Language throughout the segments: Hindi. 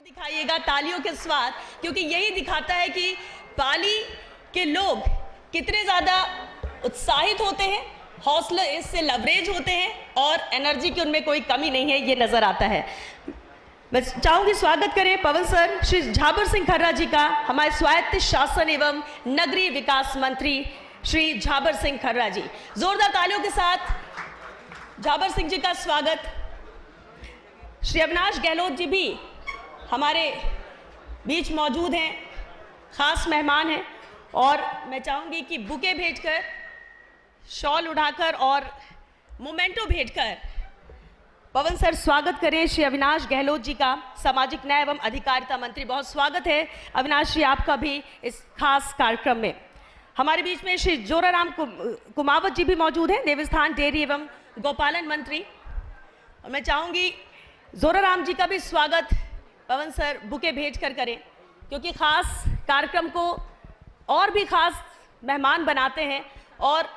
दिखाइएगा तालियों के साथ, क्योंकि यही दिखाता है कि पाली के लोग कितने ज़्यादा उत्साहित होते हैं, हौसले इससे लवरेज होते हैं और एनर्जी की उनमें कोई कमी नहीं है, ये नज़र आता है। मैं चाहूँगी स्वागत करें पवन सर श्री झाबर सिंह खर्रा जी का, हमारे स्वायत्त शासन एवं नगरीय विकास मंत्री श्री झाबर सिंह खर्रा जी। जोरदार तालियों के साथ झाबर सिंह जी का स्वागत। श्री अविनाश गहलोत जी भी हमारे बीच मौजूद हैं, खास मेहमान हैं, और मैं चाहूँगी कि बुके भेजकर, शॉल उठाकर और मोमेंटो भेजकर पवन सर स्वागत करें श्री अविनाश गहलोत जी का, सामाजिक न्याय एवं अधिकारिता मंत्री। बहुत स्वागत है अविनाश जी आपका भी इस खास कार्यक्रम में। हमारे बीच में श्री जोराराम कुमावत जी भी मौजूद हैं, देवस्थान डेयरी एवं गौपालन मंत्री। और मैं चाहूँगी जोराराम जी का भी स्वागत पवन सर बुके भेज कर करें, क्योंकि खास कार्यक्रम को और भी खास मेहमान बनाते हैं और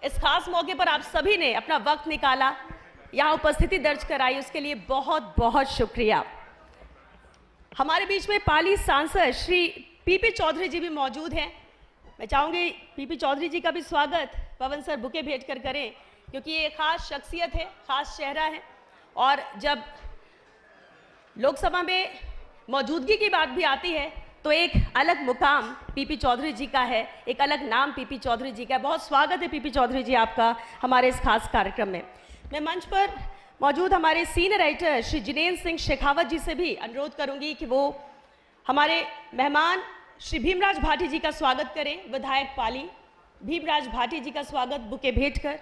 इस खास मौके पर आप सभी ने अपना वक्त निकाला, यहाँ उपस्थिति दर्ज कराई, उसके लिए बहुत बहुत शुक्रिया। हमारे बीच में पाली सांसद श्री पीपी चौधरी जी भी मौजूद हैं। मैं चाहूँगी पीपी चौधरी जी का भी स्वागत पवन सर बुके भेज कर करें, क्योंकि ये खास शख्सियत है, खास चेहरा है, और जब लोकसभा में मौजूदगी की बात भी आती है तो एक अलग मुकाम पीपी चौधरी जी का है, एक अलग नाम पीपी चौधरी जी का है। बहुत स्वागत है पीपी चौधरी जी आपका हमारे इस खास कार्यक्रम में। मैं मंच पर मौजूद हमारे सीनियर राइटर श्री जिनेन्द्र सिंह शेखावत जी से भी अनुरोध करूंगी कि वो हमारे मेहमान श्री भीमराज भाटी जी का स्वागत करें। विधायक पाली भीमराज भाटी जी का स्वागत बुके भेंट कर,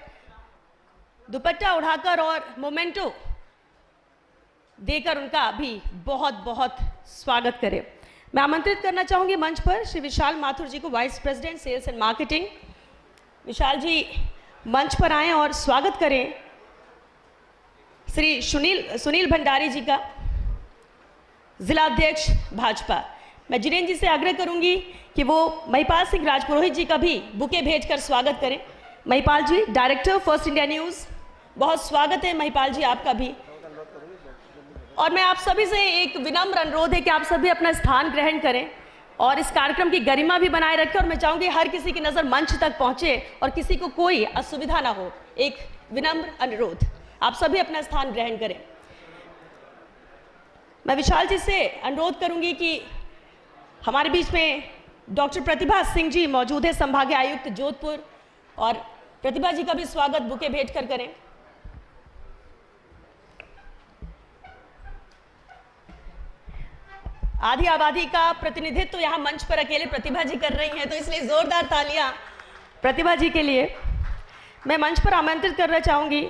दुपट्टा उड़ाकर और मोमेंटो देकर उनका भी बहुत बहुत स्वागत करें। मैं आमंत्रित करना चाहूंगी मंच पर श्री विशाल माथुर जी को, vice president sales and marketing. Vishal ji मंच पर आएं और स्वागत करें श्री सुनील भंडारी जी का, जिला अध्यक्ष भाजपा। मैं जिनेन्द्र जी से आग्रह करूंगी कि वो महिपाल सिंह राजपुरोहित जी का भी बुके भेजकर स्वागत करें। महिपाल जी डायरेक्टर फर्स्ट इंडिया न्यूज़, बहुत स्वागत है महिपाल जी आपका भी। और मैं आप सभी से एक विनम्र अनुरोध है कि आप सभी अपना स्थान ग्रहण करें और इस कार्यक्रम की गरिमा भी बनाए रखें, और मैं चाहूँगी हर किसी की नज़र मंच तक पहुँचे और किसी को कोई असुविधा ना हो। एक विनम्र अनुरोध, आप सभी अपना स्थान ग्रहण करें। मैं विशाल जी से अनुरोध करूँगी कि हमारे बीच में डॉक्टर प्रतिभा सिंह जी मौजूद है, संभागीय आयुक्त जोधपुर, और प्रतिभा जी का भी स्वागत बुके भेंट कर करें। आधी आबादी का प्रतिनिधित्व तो यहाँ मंच पर अकेले प्रतिभा जी कर रही हैं, तो इसलिए जोरदार तालियां प्रतिभा जी के लिए। मैं मंच पर आमंत्रित करना चाहूँगी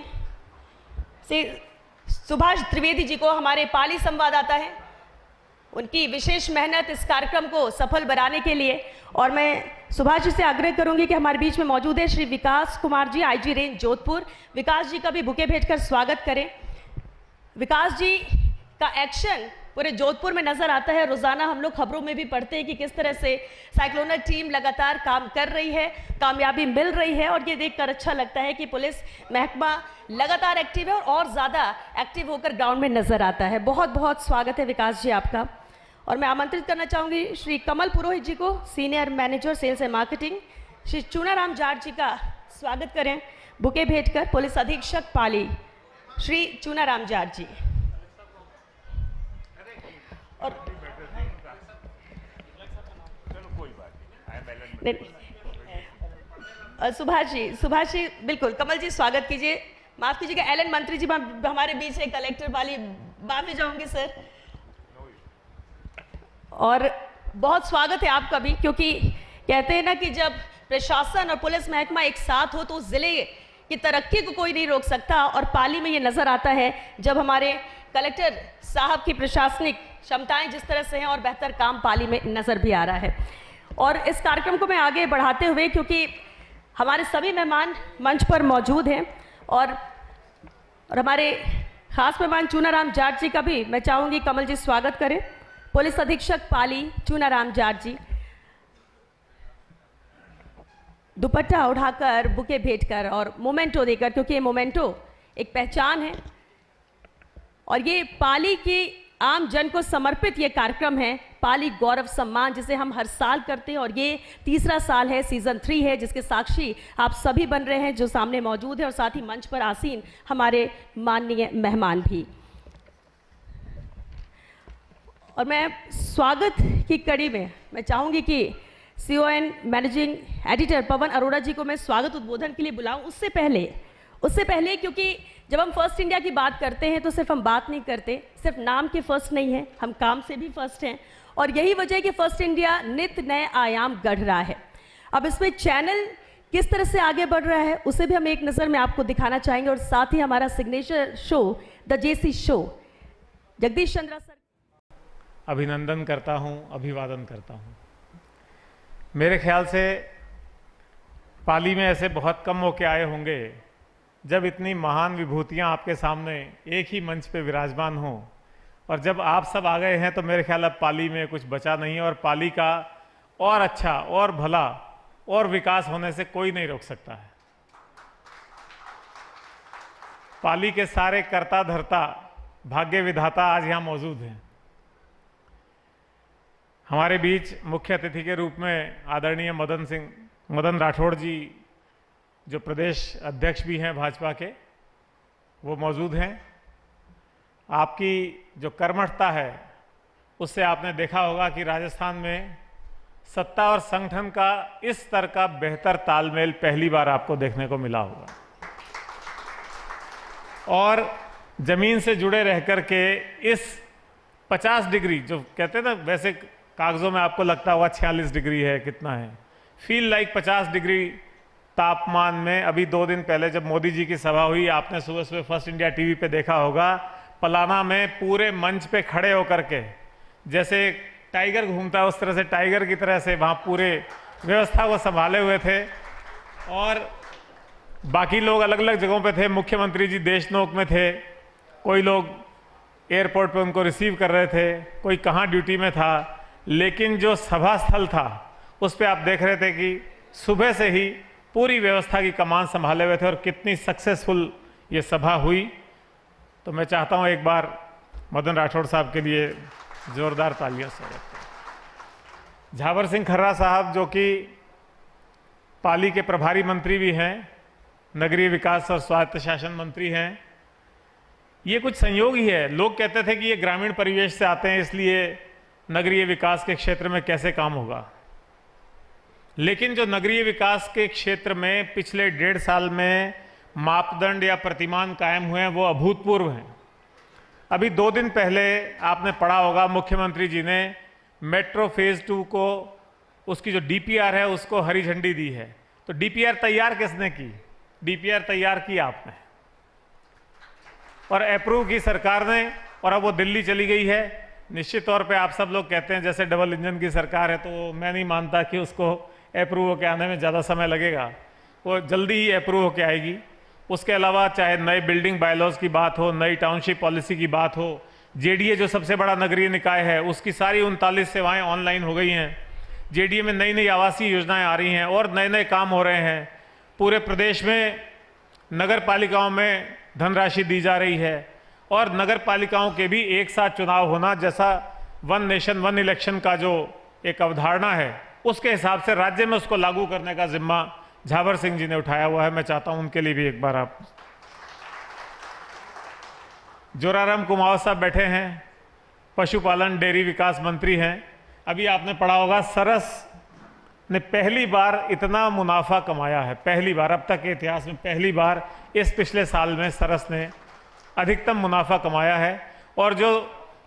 श्री सुभाष त्रिवेदी जी को, हमारे पाली संवाददाता हैं, उनकी विशेष मेहनत इस कार्यक्रम को सफल बनाने के लिए। और मैं सुभाष जी से आग्रह करूंगी कि हमारे बीच में मौजूद है श्री विकास कुमार जी, आईजी रेंज जोधपुर। विकास जी का भी बुके भेजकर स्वागत करें। विकास जी का एक्शन पूरे जोधपुर में नजर आता है, रोजाना हम लोग खबरों में भी पढ़ते हैं कि किस तरह से साइक्लोनल टीम लगातार काम कर रही है, कामयाबी मिल रही है, और ये देखकर अच्छा लगता है कि पुलिस महकमा लगातार एक्टिव है और ज़्यादा एक्टिव होकर ग्राउंड में नजर आता है। बहुत बहुत स्वागत है विकास जी आपका। और मैं आमंत्रित करना चाहूँगी श्री कमल पुरोहित जी को, senior manager sales and marketing. Shri Chunaram Jat ji का स्वागत करें बुके भेंट कर, पुलिस अधीक्षक पाली श्री चूनाराम जाट जी। और सुभाष जी बिल्कुल, कमल जी स्वागत कीजिए। माफ कीजिएगा एलन मंत्री जी हमारे बीच है, कलेक्टर वाली माफी चाहूंगी सर। और बहुत स्वागत है आपका भी, क्योंकि कहते हैं ना कि जब प्रशासन और पुलिस महकमा एक साथ हो तो उस जिले की तरक्की को कोई नहीं रोक सकता, और पाली में ये नजर आता है जब हमारे कलेक्टर साहब की प्रशासनिक क्षमताएं जिस तरह से हैं और बेहतर काम पाली में नजर भी आ रहा है। और इस कार्यक्रम को मैं आगे बढ़ाते हुए, क्योंकि हमारे सभी मेहमान मंच पर मौजूद हैं, और हमारे खास मेहमान चूनाराम जाट जी का भी मैं चाहूँगी कमल जी स्वागत करें। पुलिस अधीक्षक पाली चूनाराम जाट जी दुपट्टा उठाकर, बुके भेंटकर और मोमेंटो देकर, क्योंकि ये मोमेंटो एक पहचान है और ये पाली की आम जन को समर्पित ये कार्यक्रम है पाली गौरव सम्मान, जिसे हम हर साल करते हैं और ये तीसरा साल है, सीजन 3 है, जिसके साक्षी आप सभी बन रहे हैं जो सामने मौजूद है और साथ ही मंच पर आसीन हमारे माननीय मेहमान भी। और मैं स्वागत की कड़ी में मैं चाहूंगी कि CEO and managing editor Pawan Arora जी को मैं स्वागत उद्बोधन के लिए बुलाऊं। उससे पहले क्योंकि जब हम फर्स्ट इंडिया की बात करते हैं तो सिर्फ हम बात नहीं करते, सिर्फ नाम के फर्स्ट नहीं है, हम काम से भी फर्स्ट हैं। और यही वजह है कि फर्स्ट इंडिया नित नए आयाम गढ़ रहा है। अब इसमें चैनल किस तरह से आगे बढ़ रहा है उसे भी हम एक नज़र में आपको दिखाना चाहेंगे, और साथ ही हमारा signature show the JC show. Jagdish Chandra sir, अभिनंदन करता हूं, अभिवादन करता हूं। मेरे ख्याल से पाली में ऐसे बहुत कम मौके आए होंगे जब इतनी महान विभूतियां आपके सामने एक ही मंच पे विराजमान हों, और जब आप सब आ गए हैं तो मेरे ख्याल अब पाली में कुछ बचा नहीं है, और पाली का और अच्छा और भला और विकास होने से कोई नहीं रोक सकता है। पाली के सारे कर्ता धर्ता भाग्य विधाता आज यहां मौजूद हैं। हमारे बीच मुख्य अतिथि के रूप में आदरणीय मदन राठौड़ जी, जो प्रदेश अध्यक्ष भी हैं भाजपा के, वो मौजूद हैं। आपकी जो कर्मठता है उससे आपने देखा होगा कि राजस्थान में सत्ता और संगठन का इस स्तर का बेहतर तालमेल पहली बार आपको देखने को मिला होगा, और जमीन से जुड़े रहकर के इस 50 डिग्री जो कहते हैं ना, वैसे कागजों में आपको लगता होगा 46 डिग्री है, कितना है, फील लाइक 50 डिग्री तापमान में। अभी 2 दिन पहले जब मोदी जी की सभा हुई, आपने सुबह सुबह फर्स्ट इंडिया टीवी पे देखा होगा, पलाना में पूरे मंच पे खड़े होकर के जैसे टाइगर घूमता है उस तरह से, टाइगर की तरह से वहाँ पूरे व्यवस्था को संभाले हुए थे, और बाकी लोग अलग अलग जगहों पे थे। मुख्यमंत्री जी देशनोक में थे, कोई लोग एयरपोर्ट पे उनको रिसीव कर रहे थे, कोई कहाँ ड्यूटी में था, लेकिन जो सभा स्थल था उस पर आप देख रहे थे कि सुबह से ही पूरी व्यवस्था की कमान संभाले हुए थे, और कितनी सक्सेसफुल ये सभा हुई। तो मैं चाहता हूं एक बार मदन राठौड़ साहब के लिए जोरदार तालियां स्वागत करें। झावर सिंह खर्रा साहब, जो कि पाली के प्रभारी मंत्री भी हैं, नगरीय विकास और स्वायत्त शासन मंत्री हैं, ये कुछ संयोग ही है। लोग कहते थे कि ये ग्रामीण परिवेश से आते हैं, इसलिए नगरीय विकास के क्षेत्र में कैसे काम होगा, लेकिन जो नगरीय विकास के क्षेत्र में पिछले 1.5 साल में मापदंड या प्रतिमान कायम हुए हैं वो अभूतपूर्व हैं। अभी 2 दिन पहले आपने पढ़ा होगा, मुख्यमंत्री जी ने मेट्रो फेज 2 को, उसकी जो DPR है उसको हरी झंडी दी है। तो DPR तैयार किसने की? DPR तैयार की आपने, और अप्रूव की सरकार ने, और अब वो दिल्ली चली गई है। निश्चित तौर पे आप सब लोग कहते हैं जैसे डबल इंजन की सरकार है, तो मैं नहीं मानता कि उसको अप्रूव होकर आने में ज़्यादा समय लगेगा, वो जल्दी ही अप्रूव होकर आएगी। उसके अलावा चाहे नए बिल्डिंग बायलॉज की बात हो, नई टाउनशिप पॉलिसी की बात हो, JDA जो सबसे बड़ा नगरीय निकाय है उसकी सारी 39 सेवाएं ऑनलाइन हो गई हैं। JDA में नई नई आवासीय योजनाएं आ रही हैं और नए नए काम हो रहे हैं। पूरे प्रदेश में नगर पालिकाओं में धनराशि दी जा रही है, और नगर पालिकाओं के भी एक साथ चुनाव होना, जैसा 1 नेशन 1 इलेक्शन का जो एक अवधारणा है, उसके हिसाब से राज्य में उसको लागू करने का जिम्मा झावर सिंह जी ने उठाया हुआ है। मैं चाहता हूं उनके लिए भी एक बार आप। जोराराम कुमावत साहब बैठे हैं, पशुपालन डेयरी विकास मंत्री हैं। अभी आपने पढ़ा होगा, सरस ने पहली बार इतना मुनाफा कमाया है, पहली बार, अब तक के इतिहास में पहली बार इस पिछले साल में सरस ने अधिकतम मुनाफा कमाया है। और जो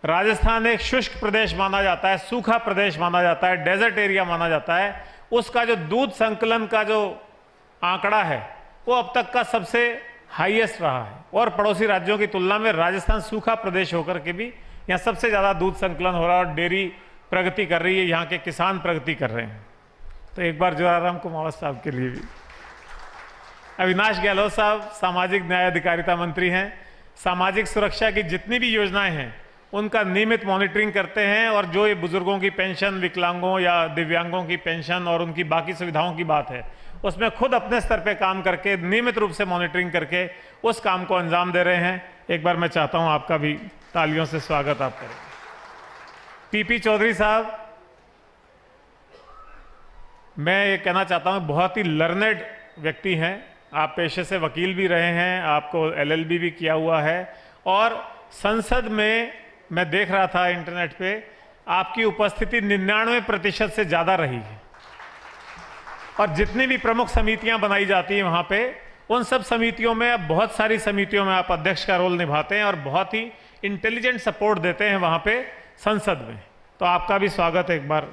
राजस्थान एक शुष्क प्रदेश माना जाता है, सूखा प्रदेश माना जाता है, डेजर्ट एरिया माना जाता है, उसका जो दूध संकलन का जो आंकड़ा है वो अब तक का सबसे हाईएस्ट रहा है, और पड़ोसी राज्यों की तुलना में राजस्थान सूखा प्रदेश होकर के भी यहाँ सबसे ज़्यादा दूध संकलन हो रहा है, और डेयरी प्रगति कर रही है, यहाँ के किसान प्रगति कर रहे हैं। तो एक बार जोराराम कुमावत साहब के लिए भी। अविनाश गहलोत साहब सामाजिक न्याय अधिकारिता मंत्री हैं। सामाजिक सुरक्षा की जितनी भी योजनाएं हैं उनका नियमित मॉनिटरिंग करते हैं, और जो ये बुजुर्गों की पेंशन, विकलांगों या दिव्यांगों की पेंशन और उनकी बाकी सुविधाओं की बात है, उसमें खुद अपने स्तर पे काम करके नियमित रूप से मॉनिटरिंग करके उस काम को अंजाम दे रहे हैं। एक बार मैं चाहता हूं आपका भी तालियों से स्वागत आप करें। पीपी चौधरी साहब, मैं ये कहना चाहता हूं बहुत ही लर्नेड व्यक्ति हैं। आप पेशे से वकील भी रहे हैं, आपको एलएलबी भी किया हुआ है, और संसद में मैं देख रहा था इंटरनेट पे आपकी उपस्थिति 99% से ज़्यादा रही है। और जितनी भी प्रमुख समितियां बनाई जाती हैं वहाँ पे, उन सब समितियों में, अब बहुत सारी समितियों में आप अध्यक्ष का रोल निभाते हैं और बहुत ही इंटेलिजेंट सपोर्ट देते हैं वहाँ पे संसद में। तो आपका भी स्वागत है एक बार।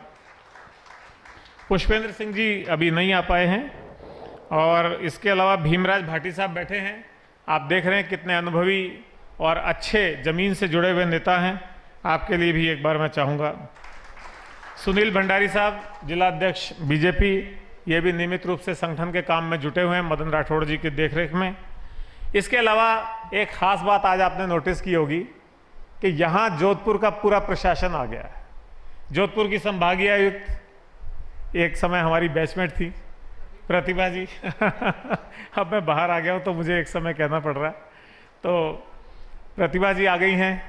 पुष्पेंद्र सिंह जी अभी नहीं आ पाए हैं, और इसके अलावा भीमराज भाटी साहब बैठे हैं। आप देख रहे हैं कितने अनुभवी और अच्छे जमीन से जुड़े हुए नेता हैं। आपके लिए भी एक बार मैं चाहूँगा। सुनील भंडारी साहब, जिला अध्यक्ष बीजेपी, ये भी नियमित रूप से संगठन के काम में जुटे हुए हैं मदन राठौड़ जी की देखरेख में। इसके अलावा एक खास बात आज आपने नोटिस की होगी कि यहाँ जोधपुर का पूरा प्रशासन आ गया है। जोधपुर की संभागीय आयुक्त एक समय हमारी बैचमेट थी, प्रतिभा जी अब मैं बाहर आ गया हूँ तो मुझे एक समय कहना पड़ रहा है। तो प्रतिभा जी आ गई हैं,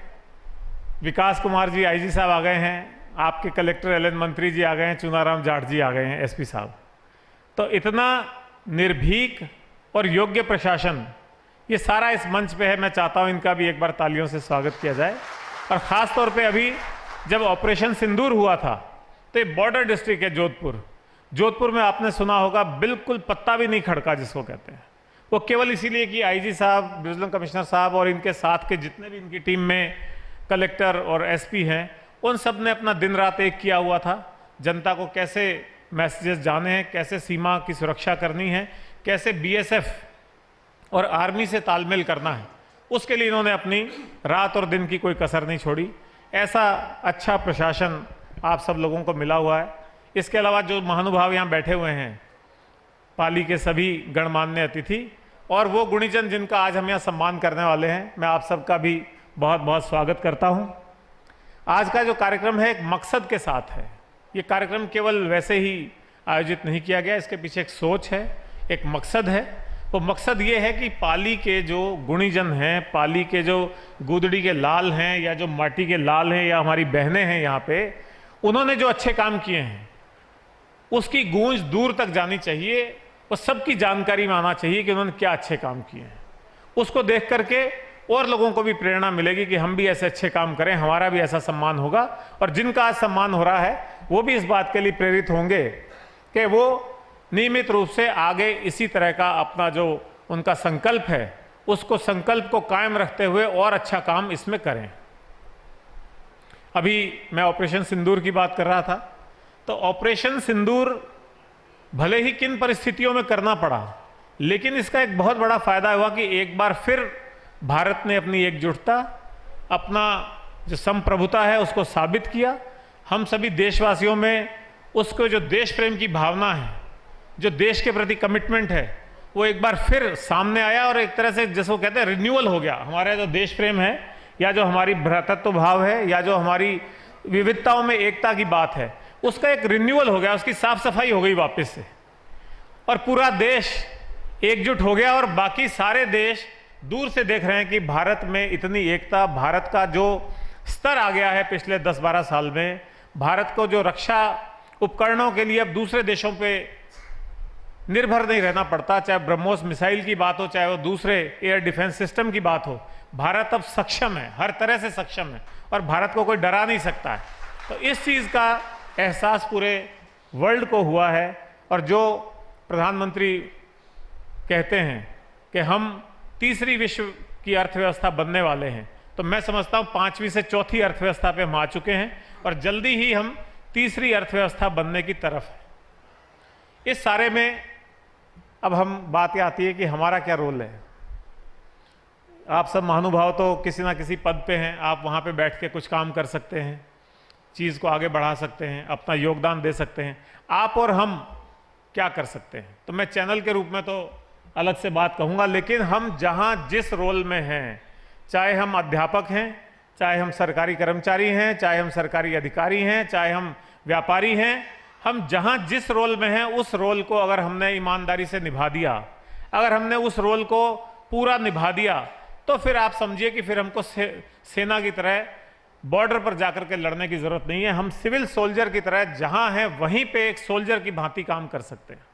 विकास कुमार जी आईजी साहब आ गए हैं, आपके कलेक्टर एलएन मंत्री जी आ गए हैं, चुनाराम जाट जी आ गए हैं, एसपी साहब। तो इतना निर्भीक और योग्य प्रशासन ये सारा इस मंच पे है। मैं चाहता हूँ इनका भी एक बार तालियों से स्वागत किया जाए। और ख़ास तौर पे अभी जब ऑपरेशन सिंदूर हुआ था तो ये बॉर्डर डिस्ट्रिक्ट है जोधपुर। जोधपुर में आपने सुना होगा बिल्कुल पत्ता भी नहीं खड़का जिसको कहते हैं, वो केवल इसीलिए कि आईजी साहब, डिविजनल कमिश्नर साहब और इनके साथ के जितने भी इनकी टीम में कलेक्टर और एसपी हैं, उन सब ने अपना दिन रात एक किया हुआ था। जनता को कैसे मैसेजेस जाने हैं, कैसे सीमा की सुरक्षा करनी है, कैसे बीएसएफ और आर्मी से तालमेल करना है, उसके लिए इन्होंने अपनी रात और दिन की कोई कसर नहीं छोड़ी। ऐसा अच्छा प्रशासन आप सब लोगों को मिला हुआ है। इसके अलावा जो महानुभाव यहाँ बैठे हुए हैं, पाली के सभी गणमान्य अतिथि और वो गुणीजन जिनका आज हम यहाँ सम्मान करने वाले हैं, मैं आप सबका भी बहुत बहुत स्वागत करता हूँ। आज का जो कार्यक्रम है एक मकसद के साथ है। ये कार्यक्रम केवल वैसे ही आयोजित नहीं किया गया, इसके पीछे एक सोच है, एक मकसद है। वो मकसद ये है कि पाली के जो गुणीजन हैं, पाली के जो गुदड़ी के लाल हैं या जो माटी के लाल हैं या हमारी बहनें हैं यहाँ पे, उन्होंने जो अच्छे काम किए हैं उसकी गूंज दूर तक जानी चाहिए। वो सबकी जानकारी में आना चाहिए कि उन्होंने क्या अच्छे काम किए हैं। उसको देख करके और लोगों को भी प्रेरणा मिलेगी कि हम भी ऐसे अच्छे काम करें, हमारा भी ऐसा सम्मान होगा। और जिनका आज सम्मान हो रहा है वो भी इस बात के लिए प्रेरित होंगे कि वो नियमित रूप से आगे इसी तरह का अपना जो उनका संकल्प है, उसको संकल्प को कायम रखते हुए और अच्छा काम इसमें करें। अभी मैं ऑपरेशन सिंदूर की बात कर रहा था, तो ऑपरेशन सिंदूर भले ही किन परिस्थितियों में करना पड़ा, लेकिन इसका एक बहुत बड़ा फायदा हुआ कि एक बार फिर भारत ने अपनी एकजुटता, अपना जो संप्रभुता है उसको साबित किया। हम सभी देशवासियों में उसको जो देश प्रेम की भावना है, जो देश के प्रति कमिटमेंट है, वो एक बार फिर सामने आया और एक तरह से जिसको कहते हैं रिन्यूअल हो गया। हमारा जो देश प्रेम है या जो हमारी भ्रातृत्व भाव है या जो हमारी विविधताओं में एकता की बात है, उसका एक रिन्यूअल हो गया, उसकी साफ सफाई हो गई वापस से, और पूरा देश एकजुट हो गया। और बाकी सारे देश दूर से देख रहे हैं कि भारत में इतनी एकता, भारत का जो स्तर आ गया है पिछले 10-12 साल में, भारत को जो रक्षा उपकरणों के लिए अब दूसरे देशों पे निर्भर नहीं रहना पड़ता, चाहे ब्रह्मोस मिसाइल की बात हो, चाहे वो दूसरे एयर डिफेंस सिस्टम की बात हो। भारत अब सक्षम है, हर तरह से सक्षम है, और भारत को कोई डरा नहीं सकता है। तो इस चीज़ का एहसास पूरे वर्ल्ड को हुआ है। और जो प्रधानमंत्री कहते हैं कि हम तीसरी विश्व की अर्थव्यवस्था बनने वाले हैं, तो मैं समझता हूं 5वीं से चौथी अर्थव्यवस्था पे हम आ चुके हैं और जल्दी ही हम तीसरी अर्थव्यवस्था बनने की तरफ है। इस सारे में अब हम बात ये आती है कि हमारा क्या रोल है। आप सब महानुभाव तो किसी ना किसी पद पे हैं, आप वहाँ पे बैठ के कुछ काम कर सकते हैं, चीज़ को आगे बढ़ा सकते हैं, अपना योगदान दे सकते हैं। आप और हम क्या कर सकते हैं, तो मैं चैनल के रूप में तो अलग से बात कहूँगा, लेकिन हम जहाँ जिस रोल में हैं, चाहे हम अध्यापक हैं, चाहे हम सरकारी कर्मचारी हैं, चाहे हम सरकारी अधिकारी हैं, चाहे हम व्यापारी हैं, हम जहाँ जिस रोल में हैं उस रोल को अगर हमने ईमानदारी से निभा दिया, अगर हमने उस रोल को पूरा निभा दिया, तो फिर आप समझिए कि फिर हमको सेना की तरह बॉर्डर पर जाकर के लड़ने की जरूरत नहीं है। हम सिविल सोल्जर की तरह जहां हैं वहीं पे एक सोल्जर की भांति काम कर सकते हैं।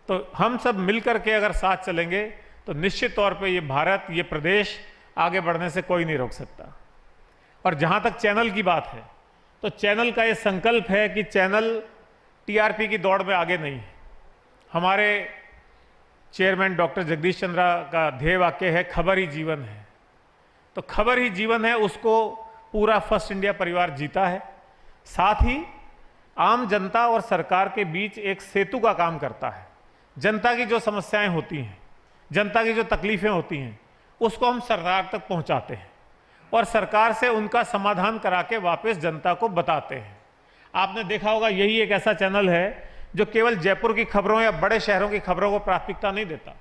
तो हम सब मिलकर के अगर साथ चलेंगे तो निश्चित तौर पे ये भारत, ये प्रदेश आगे बढ़ने से कोई नहीं रोक सकता। और जहां तक चैनल की बात है, तो चैनल का ये संकल्प है कि चैनल टीआरपी की दौड़ में आगे नहीं है। हमारे चेयरमैन डॉक्टर जगदीश चंद्रा का ध्येय वाक्य है, खबर ही जीवन है। तो खबर ही जीवन है, उसको पूरा फर्स्ट इंडिया परिवार जीता है। साथ ही आम जनता और सरकार के बीच एक सेतु का काम करता है। जनता की जो समस्याएं होती हैं, जनता की जो तकलीफें होती हैं, उसको हम सरकार तक पहुंचाते हैं और सरकार से उनका समाधान करा के वापस जनता को बताते हैं। आपने देखा होगा, यही एक ऐसा चैनल है जो केवल जयपुर की खबरों या बड़े शहरों की खबरों को प्राथमिकता नहीं देता।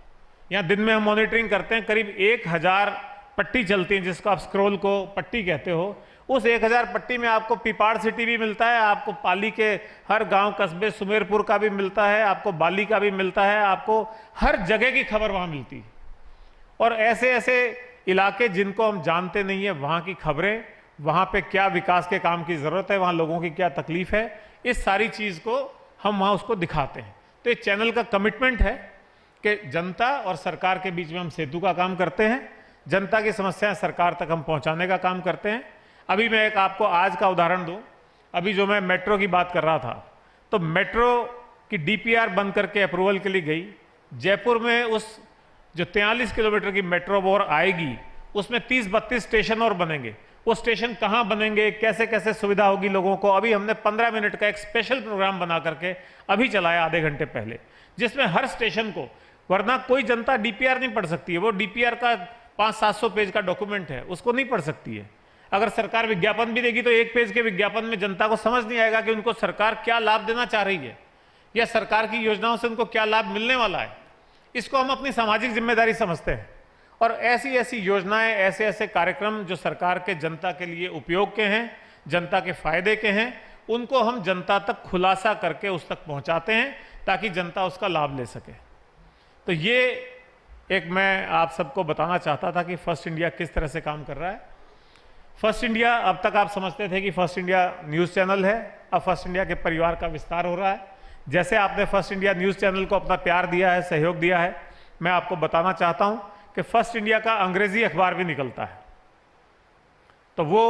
यहाँ दिन में हम मॉनिटरिंग करते हैं, करीब 1000 पट्टी चलती है, जिसको आप स्क्रोल को पट्टी कहते हो। उस 1000 पट्टी में आपको पिपाड़ सिटी भी मिलता है, आपको पाली के हर गांव कस्बे सुमेरपुर का भी मिलता है, आपको बाली का भी मिलता है, आपको हर जगह की खबर वहां मिलती है। और ऐसे ऐसे इलाके जिनको हम जानते नहीं है, वहां की खबरें, वहां पे क्या विकास के काम की जरूरत है, वहां लोगों की क्या तकलीफ है, इस सारी चीज को हम वहां उसको दिखाते हैं। तो ये चैनल का कमिटमेंट है कि जनता और सरकार के बीच में हम सेतु का काम करते हैं, जनता की समस्याएं सरकार तक हम पहुंचाने का काम करते हैं। अभी मैं एक आपको आज का उदाहरण दूं। अभी जो मैं मेट्रो की बात कर रहा था, तो मेट्रो की डीपीआर बन करके अप्रूवल के लिए गई। जयपुर में उस जो 43 किलोमीटर की मेट्रो और आएगी, उसमें 30-32 स्टेशन और बनेंगे। वो स्टेशन कहाँ बनेंगे, कैसे कैसे सुविधा होगी लोगों को, अभी हमने 15 मिनट का एक स्पेशल प्रोग्राम बना करके अभी चलाया आधे घंटे पहले, जिसमें हर स्टेशन को, वरना कोई जनता डीपीआर नहीं पढ़ सकती है। वो डीपीआर का 500-700 पेज का डॉक्यूमेंट है, उसको नहीं पढ़ सकती है। अगर सरकार विज्ञापन भी देगी तो 1 पेज के विज्ञापन में जनता को समझ नहीं आएगा कि उनको सरकार क्या लाभ देना चाह रही है या सरकार की योजनाओं से उनको क्या लाभ मिलने वाला है। इसको हम अपनी सामाजिक जिम्मेदारी समझते हैं और ऐसी ऐसी योजनाएं, ऐसे ऐसे कार्यक्रम जो सरकार के जनता के लिए उपयोग के हैं, जनता के फायदे के हैं, उनको हम जनता तक खुलासा करके उस तक पहुंचाते हैं ताकि जनता उसका लाभ ले सके। तो ये एक मैं आप सबको बताना चाहता था कि फर्स्ट इंडिया किस तरह से काम कर रहा है। फर्स्ट इंडिया, अब तक आप समझते थे कि फर्स्ट इंडिया न्यूज़ चैनल है, अब फर्स्ट इंडिया के परिवार का विस्तार हो रहा है। जैसे आपने फर्स्ट इंडिया न्यूज़ चैनल को अपना प्यार दिया है, सहयोग दिया है, मैं आपको बताना चाहता हूं कि फर्स्ट इंडिया का अंग्रेजी अखबार भी निकलता है। तो वो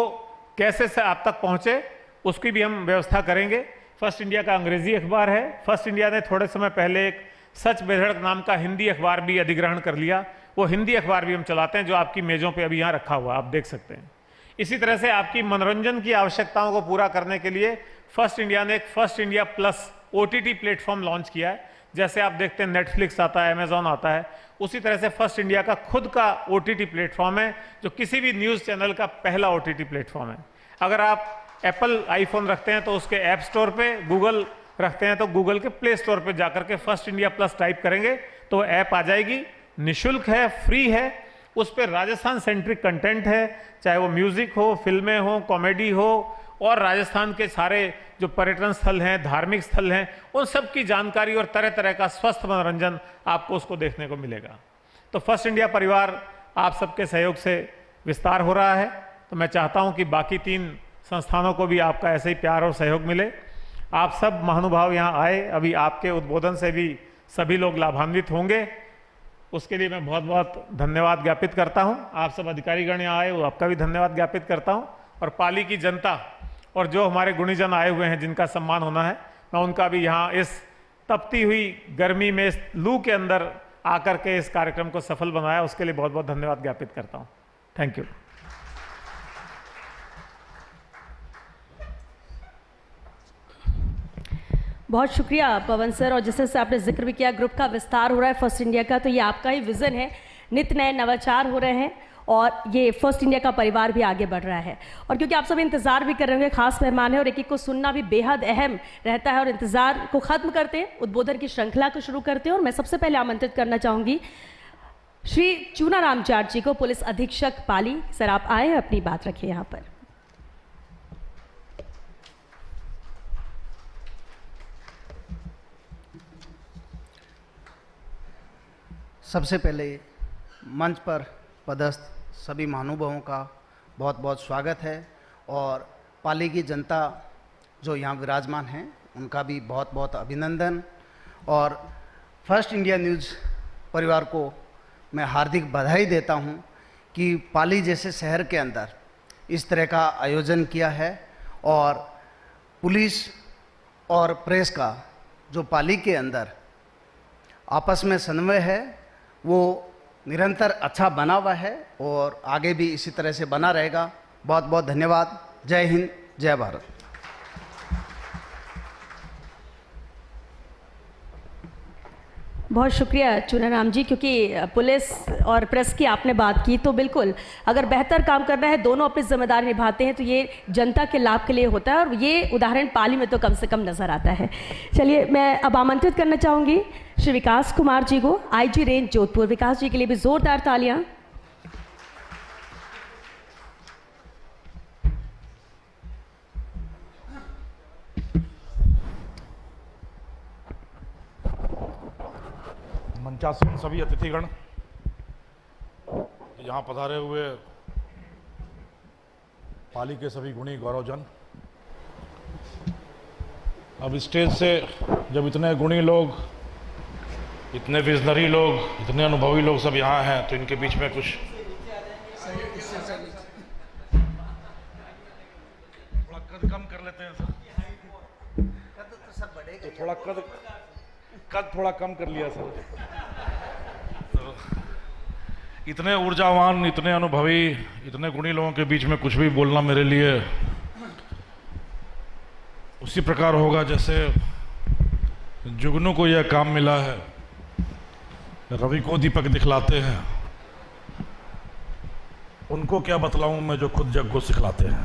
कैसे से आप तक पहुंचे, उसकी भी हम व्यवस्था करेंगे। फर्स्ट इंडिया का अंग्रेजी अखबार है। फर्स्ट इंडिया ने थोड़े समय पहले एक सच बेधड़क नाम का हिंदी अखबार भी अधिग्रहण कर लिया। वो हिंदी अखबार भी हम चलाते हैं, जो आपकी मेजों पे अभी यहाँ रखा हुआ आप देख सकते हैं। इसी तरह से आपकी मनोरंजन की आवश्यकताओं को पूरा करने के लिए फर्स्ट इंडिया ने एक first India plus OTT platform launch किया है। जैसे आप देखते हैं नेटफ्लिक्स आता है, अमेजॉन आता है, उसी तरह से फर्स्ट इंडिया का खुद का OTT प्लेटफॉर्म है, जो किसी भी न्यूज़ चैनल का पहला OTT प्लेटफॉर्म है। अगर आप एप्पल आईफोन रखते हैं तो उसके ऐप स्टोर पे, गूगल रखते हैं तो गूगल के प्ले स्टोर पे जाकर के फर्स्ट इंडिया प्लस टाइप करेंगे तो ऐप आ जाएगी। निःशुल्क है, फ्री है, उस पर राजस्थान सेंट्रिक कंटेंट है, चाहे वो म्यूजिक हो, फिल्में हो, कॉमेडी हो, और राजस्थान के सारे जो पर्यटन स्थल हैं, धार्मिक स्थल हैं, उन सब की जानकारी और तरह तरह का स्वस्थ मनोरंजन आपको उसको देखने को मिलेगा। तो फर्स्ट इंडिया परिवार आप सबके सहयोग से विस्तार हो रहा है। तो मैं चाहता हूं कि बाकी 3 संस्थानों को भी आपका ऐसे ही प्यार और सहयोग मिले। आप सब महानुभाव यहाँ आए, अभी आपके उद्बोधन से भी सभी लोग लाभान्वित होंगे, उसके लिए मैं बहुत बहुत धन्यवाद ज्ञापित करता हूँ। आप सब अधिकारीगण यहाँ आए, वो आपका भी धन्यवाद ज्ञापित करता हूँ। और पाली की जनता और जो हमारे गुणीजन आए हुए हैं जिनका सम्मान होना है, मैं उनका भी यहाँ इस तपती हुई गर्मी में, इस लू के अंदर आकर के इस कार्यक्रम को सफल बनाया, उसके लिए बहुत बहुत धन्यवाद ज्ञापित करता हूँ। Thank you. बहुत शुक्रिया पवन सर। और जिस तरह से आपने जिक्र भी किया, ग्रुप का विस्तार हो रहा है फर्स्ट इंडिया का, तो ये आपका ही विजन है, नित्य नए नवाचार हो रहे हैं और ये फर्स्ट इंडिया का परिवार भी आगे बढ़ रहा है। और क्योंकि आप सब इंतजार भी कर रहे होंगे, खास मेहमान है और एक एक को सुनना भी बेहद अहम रहता है, और इंतजार को खत्म करते हैं, उद्बोधन की श्रृंखला को शुरू करते हैं। और मैं सबसे पहले आमंत्रित करना चाहूंगी श्री चूनाराम जाट जी को, पुलिस अधीक्षक पाली। सर आप आए, अपनी बात रखिए यहाँ पर। सबसे पहले मंच पर पदस्थ सभी महानुभावों का बहुत बहुत स्वागत है और पाली की जनता जो यहाँ विराजमान हैं उनका भी बहुत बहुत अभिनंदन। और फर्स्ट इंडिया न्यूज़ परिवार को मैं हार्दिक बधाई देता हूँ कि पाली जैसे शहर के अंदर इस तरह का आयोजन किया है और पुलिस और प्रेस का जो पाली के अंदर आपस में समन्वय है वो निरंतर अच्छा बना हुआ है और आगे भी इसी तरह से बना रहेगा। बहुत बहुत धन्यवाद। जय हिंद, जय भारत। बहुत शुक्रिया चुनाराम जी, क्योंकि पुलिस और प्रेस की आपने बात की तो बिल्कुल अगर बेहतर काम करना है, दोनों अपनी जिम्मेदारी निभाते हैं तो ये जनता के लाभ के लिए होता है और ये उदाहरण पाली में तो कम से कम नज़र आता है। चलिए मैं अब आमंत्रित करना चाहूँगी श्री विकास कुमार जी को, आईजी रेंज जोधपुर। विकास जी के लिए भी जोरदार तालियां। मंचासीन सभी अतिथिगण, यहाँ पधारे हुए पाली के सभी गुणी गौरवजन, अब स्टेज से जब इतने गुणी लोग, इतने विजनरी लोग, इतने अनुभवी लोग सब यहाँ हैं तो इनके बीच में कुछ थोड़ा कद कम कर लेते हैं सर। तो थोड़ा कद थोड़ा कम कर लिया सर। तो इतने ऊर्जावान, इतने अनुभवी, इतने गुणी लोगों के बीच में कुछ भी बोलना मेरे लिए उसी प्रकार होगा जैसे जुगनू को यह काम मिला है, रवि को दीपक दिखलाते हैं, उनको क्या बतलाऊं मैं जो खुद जग को सिखलाते हैं।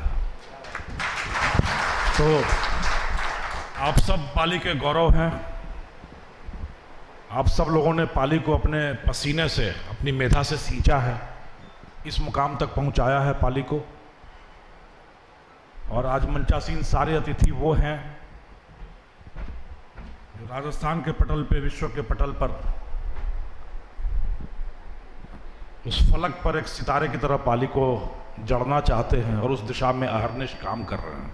तो आप सब पाली के गौरव हैं। आप सब लोगों ने पाली को अपने पसीने से, अपनी मेधा से सींचा है, इस मुकाम तक पहुंचाया है पाली को। और आज मंचासीन सारे अतिथि वो हैं जो राजस्थान के पटल पे, विश्व के पटल पर, उस फलक पर एक सितारे की तरह पाली को जड़ना चाहते हैं और उस दिशा में अहर्निश काम कर रहे हैं।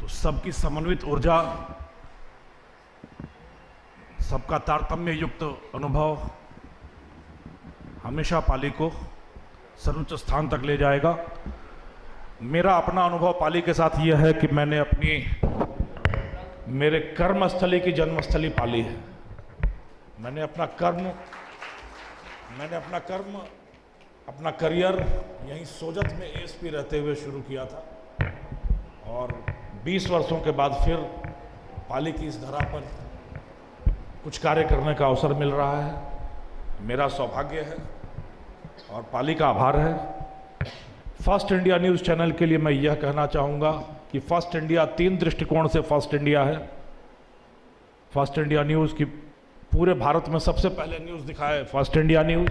तो सबकी समन्वित ऊर्जा, सबका तारतम्य युक्त अनुभव हमेशा पाली को सर्वोच्च स्थान तक ले जाएगा। मेरा अपना अनुभव पाली के साथ यह है कि मैंने मेरे कर्मस्थली की जन्मस्थली पाली है। मैंने अपना अपना करियर यहीं सोजत में एएसपी रहते हुए शुरू किया था और 20 वर्षों के बाद फिर पाली की इस धरा पर कुछ कार्य करने का अवसर मिल रहा है। मेरा सौभाग्य है और पाली का आभार है। फर्स्ट इंडिया न्यूज़ चैनल के लिए मैं यह कहना चाहूँगा कि फर्स्ट इंडिया 3 दृष्टिकोण से फर्स्ट इंडिया है। फर्स्ट इंडिया न्यूज़ की पूरे भारत में सबसे पहले न्यूज़ दिखाए फर्स्ट इंडिया न्यूज़।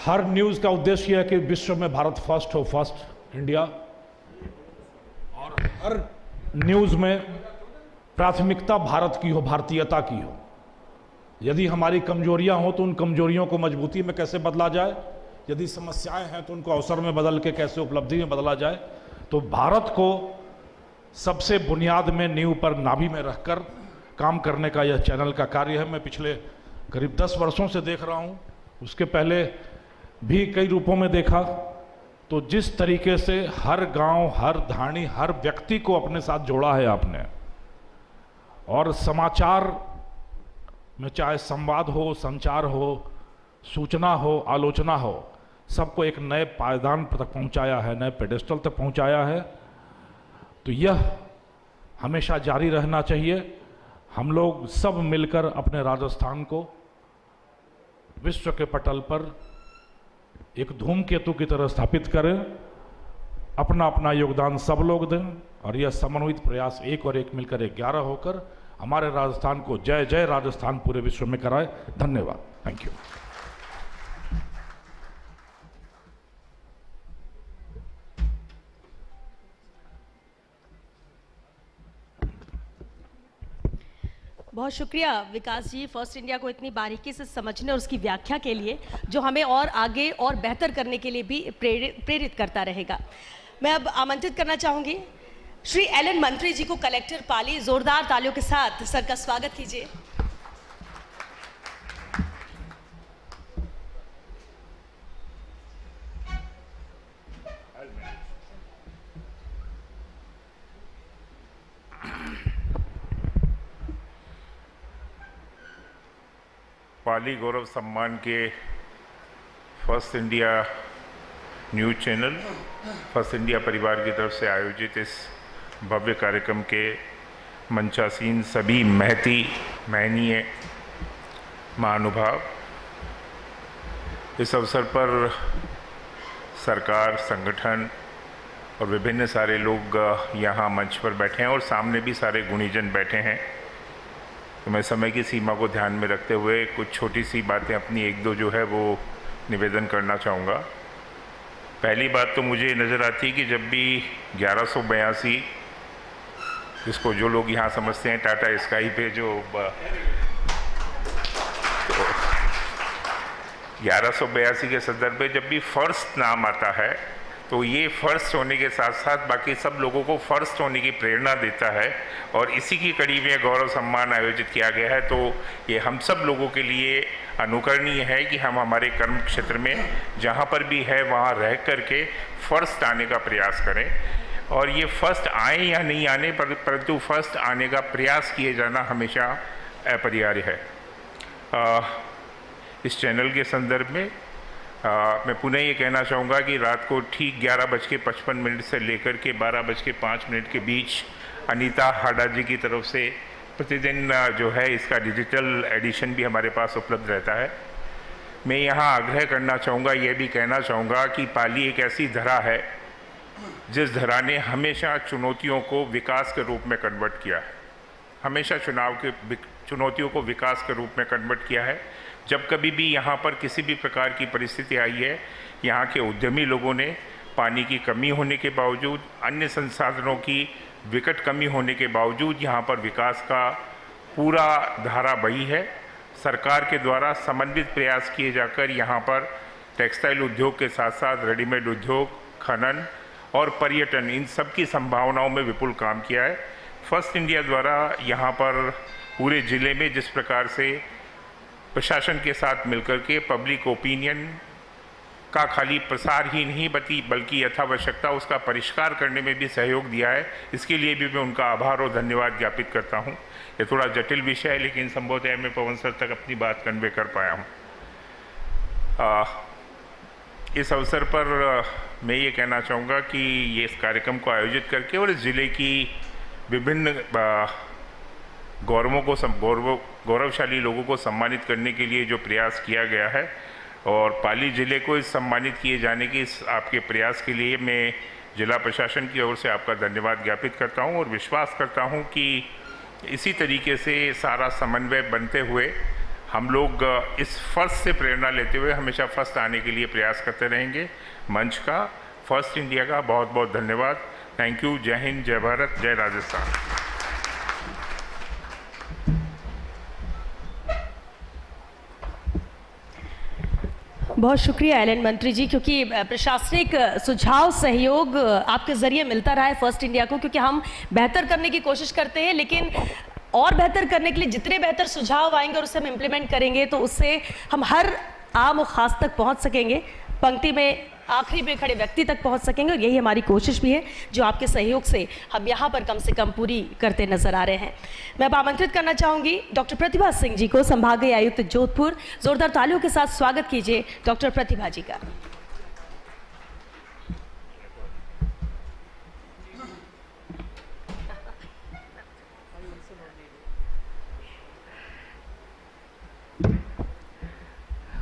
हर न्यूज़ का उद्देश्य है कि विश्व में भारत फर्स्ट हो, फर्स्ट इंडिया। और हर न्यूज़ में प्राथमिकता भारत की हो, भारतीयता की हो। यदि हमारी कमजोरियां हो तो उन कमजोरियों को मजबूती में कैसे बदला जाए, यदि समस्याएं हैं तो उनको अवसर में बदल के कैसे उपलब्धि में बदला जाए। तो भारत को सबसे बुनियाद में, नींव पर, नाभि में रखकर काम करने का यह चैनल का कार्य है। मैं पिछले करीब 10 वर्षों से देख रहा हूँ, उसके पहले भी कई रूपों में देखा। तो जिस तरीके से हर गांव, हर धाणी, हर व्यक्ति को अपने साथ जोड़ा है आपने, और समाचार में चाहे संवाद हो, संचार हो, सूचना हो, आलोचना हो, सबको एक नए पायदान तक पहुंचाया है, नए पेडेस्टल तक पहुंचाया है। तो यह हमेशा जारी रहना चाहिए। हम लोग सब मिलकर अपने राजस्थान को विश्व के पटल पर एक धूमकेतु की तरह स्थापित करें। अपना अपना योगदान सब लोग दें और यह समन्वित प्रयास एक और एक मिलकर 11 होकर हमारे राजस्थान को जय जय राजस्थान पूरे विश्व में कराए। धन्यवाद। Thank you. बहुत शुक्रिया विकास जी, फर्स्ट इंडिया को इतनी बारीकी से समझने और उसकी व्याख्या के लिए, जो हमें और आगे और बेहतर करने के लिए भी प्रेरित करता रहेगा। मैं अब आमंत्रित करना चाहूँगी श्री एलन मंत्री जी को, कलेक्टर पाली। जोरदार तालियों के साथ सर का स्वागत कीजिए। पाली गौरव सम्मान के first India news channel, first India परिवार की तरफ से आयोजित इस भव्य कार्यक्रम के मंचासीन सभी महती महनीय महानुभाव, इस अवसर पर सरकार, संगठन और विभिन्न सारे लोग यहाँ मंच पर बैठे हैं और सामने भी सारे गुणीजन बैठे हैं। तो मैं समय की सीमा को ध्यान में रखते हुए कुछ छोटी सी बातें अपनी एक दो जो है वो निवेदन करना चाहूँगा। पहली बात तो मुझे नज़र आती है कि जब भी 1182, जिसको जो लोग यहाँ समझते हैं टाटा स्काई पे जो 1182 के संदर्भ में जब भी फर्स्ट नाम आता है तो ये फर्स्ट होने के साथ साथ बाकी सब लोगों को फर्स्ट होने की प्रेरणा देता है, और इसी की कड़ी में गौरव सम्मान आयोजित किया गया है। तो ये हम सब लोगों के लिए अनुकरणीय है कि हम हमारे कर्म क्षेत्र में जहाँ पर भी है वहाँ रह करके फर्स्ट आने का प्रयास करें, और ये फर्स्ट आए या नहीं आने परंतु फर्स्ट आने का प्रयास किए जाना हमेशा अपरिहार्य है। इस चैनल के संदर्भ में मैं पुनः ये कहना चाहूँगा कि रात को ठीक 11:55 से लेकर के 12:05 के बीच अनीता हाडा जी की तरफ से प्रतिदिन जो है इसका डिजिटल एडिशन भी हमारे पास उपलब्ध रहता है। मैं यहाँ आग्रह करना चाहूँगा, ये भी कहना चाहूँगा कि पाली एक ऐसी धरा है जिस धरा ने हमेशा चुनौतियों को विकास के रूप में कन्वर्ट किया है, हमेशा चुनौतियों को विकास के रूप में कन्वर्ट किया है। जब कभी भी यहाँ पर किसी भी प्रकार की परिस्थिति आई है, यहाँ के उद्यमी लोगों ने पानी की कमी होने के बावजूद, अन्य संसाधनों की विकट कमी होने के बावजूद यहाँ पर विकास का पूरा धारा बही है। सरकार के द्वारा समन्वित प्रयास किए जाकर यहाँ पर टेक्सटाइल उद्योग के साथ साथ रेडीमेड उद्योग, खनन और पर्यटन, इन सब की संभावनाओं में विपुल काम किया है। फर्स्ट इंडिया द्वारा यहाँ पर पूरे ज़िले में जिस प्रकार से प्रशासन के साथ मिलकर के पब्लिक ओपिनियन का खाली प्रसार ही नहीं बल्कि यथावश्यकता उसका परिष्कार करने में भी सहयोग दिया है, इसके लिए भी मैं उनका आभार और धन्यवाद ज्ञापित करता हूं। ये थोड़ा जटिल विषय है लेकिन संभवतः मैं पवन सर तक अपनी बात कन्वे कर पाया हूं। इस अवसर पर मैं ये कहना चाहूँगा कि ये इस कार्यक्रम को आयोजित करके और इस ज़िले की विभिन्न गौरवशाली लोगों को सम्मानित करने के लिए जो प्रयास किया गया है, और पाली ज़िले को इस सम्मानित किए जाने की इस आपके प्रयास के लिए मैं जिला प्रशासन की ओर से आपका धन्यवाद ज्ञापित करता हूं और विश्वास करता हूं कि इसी तरीके से सारा समन्वय बनते हुए हम लोग इस फर्स्ट से प्रेरणा लेते हुए हमेशा फर्स्ट आने के लिए प्रयास करते रहेंगे। मंच का, फर्स्ट इंडिया का बहुत बहुत धन्यवाद। Thank you. जय हिंद, जय भारत, जय राजस्थान। बहुत शुक्रिया एलन मंत्री जी, क्योंकि प्रशासनिक सुझाव सहयोग आपके ज़रिए मिलता रहा है फर्स्ट इंडिया को, क्योंकि हम बेहतर करने की कोशिश करते हैं, लेकिन और बेहतर करने के लिए जितने बेहतर सुझाव आएंगे और उसे हम इम्प्लीमेंट करेंगे तो उससे हम हर आम और ख़ास तक पहुंच सकेंगे, पंक्ति में आखिरी पे खड़े व्यक्ति तक पहुंच सकेंगे, और यही हमारी कोशिश भी है जो आपके सहयोग से हम यहाँ पर कम से कम पूरी करते नजर आ रहे हैं। मैं अब आमंत्रित करना चाहूँगी डॉक्टर प्रतिभा सिंह जी को, संभागीय आयुक्त जोधपुर। जोरदार तालियों के साथ स्वागत कीजिए डॉक्टर प्रतिभा जी का।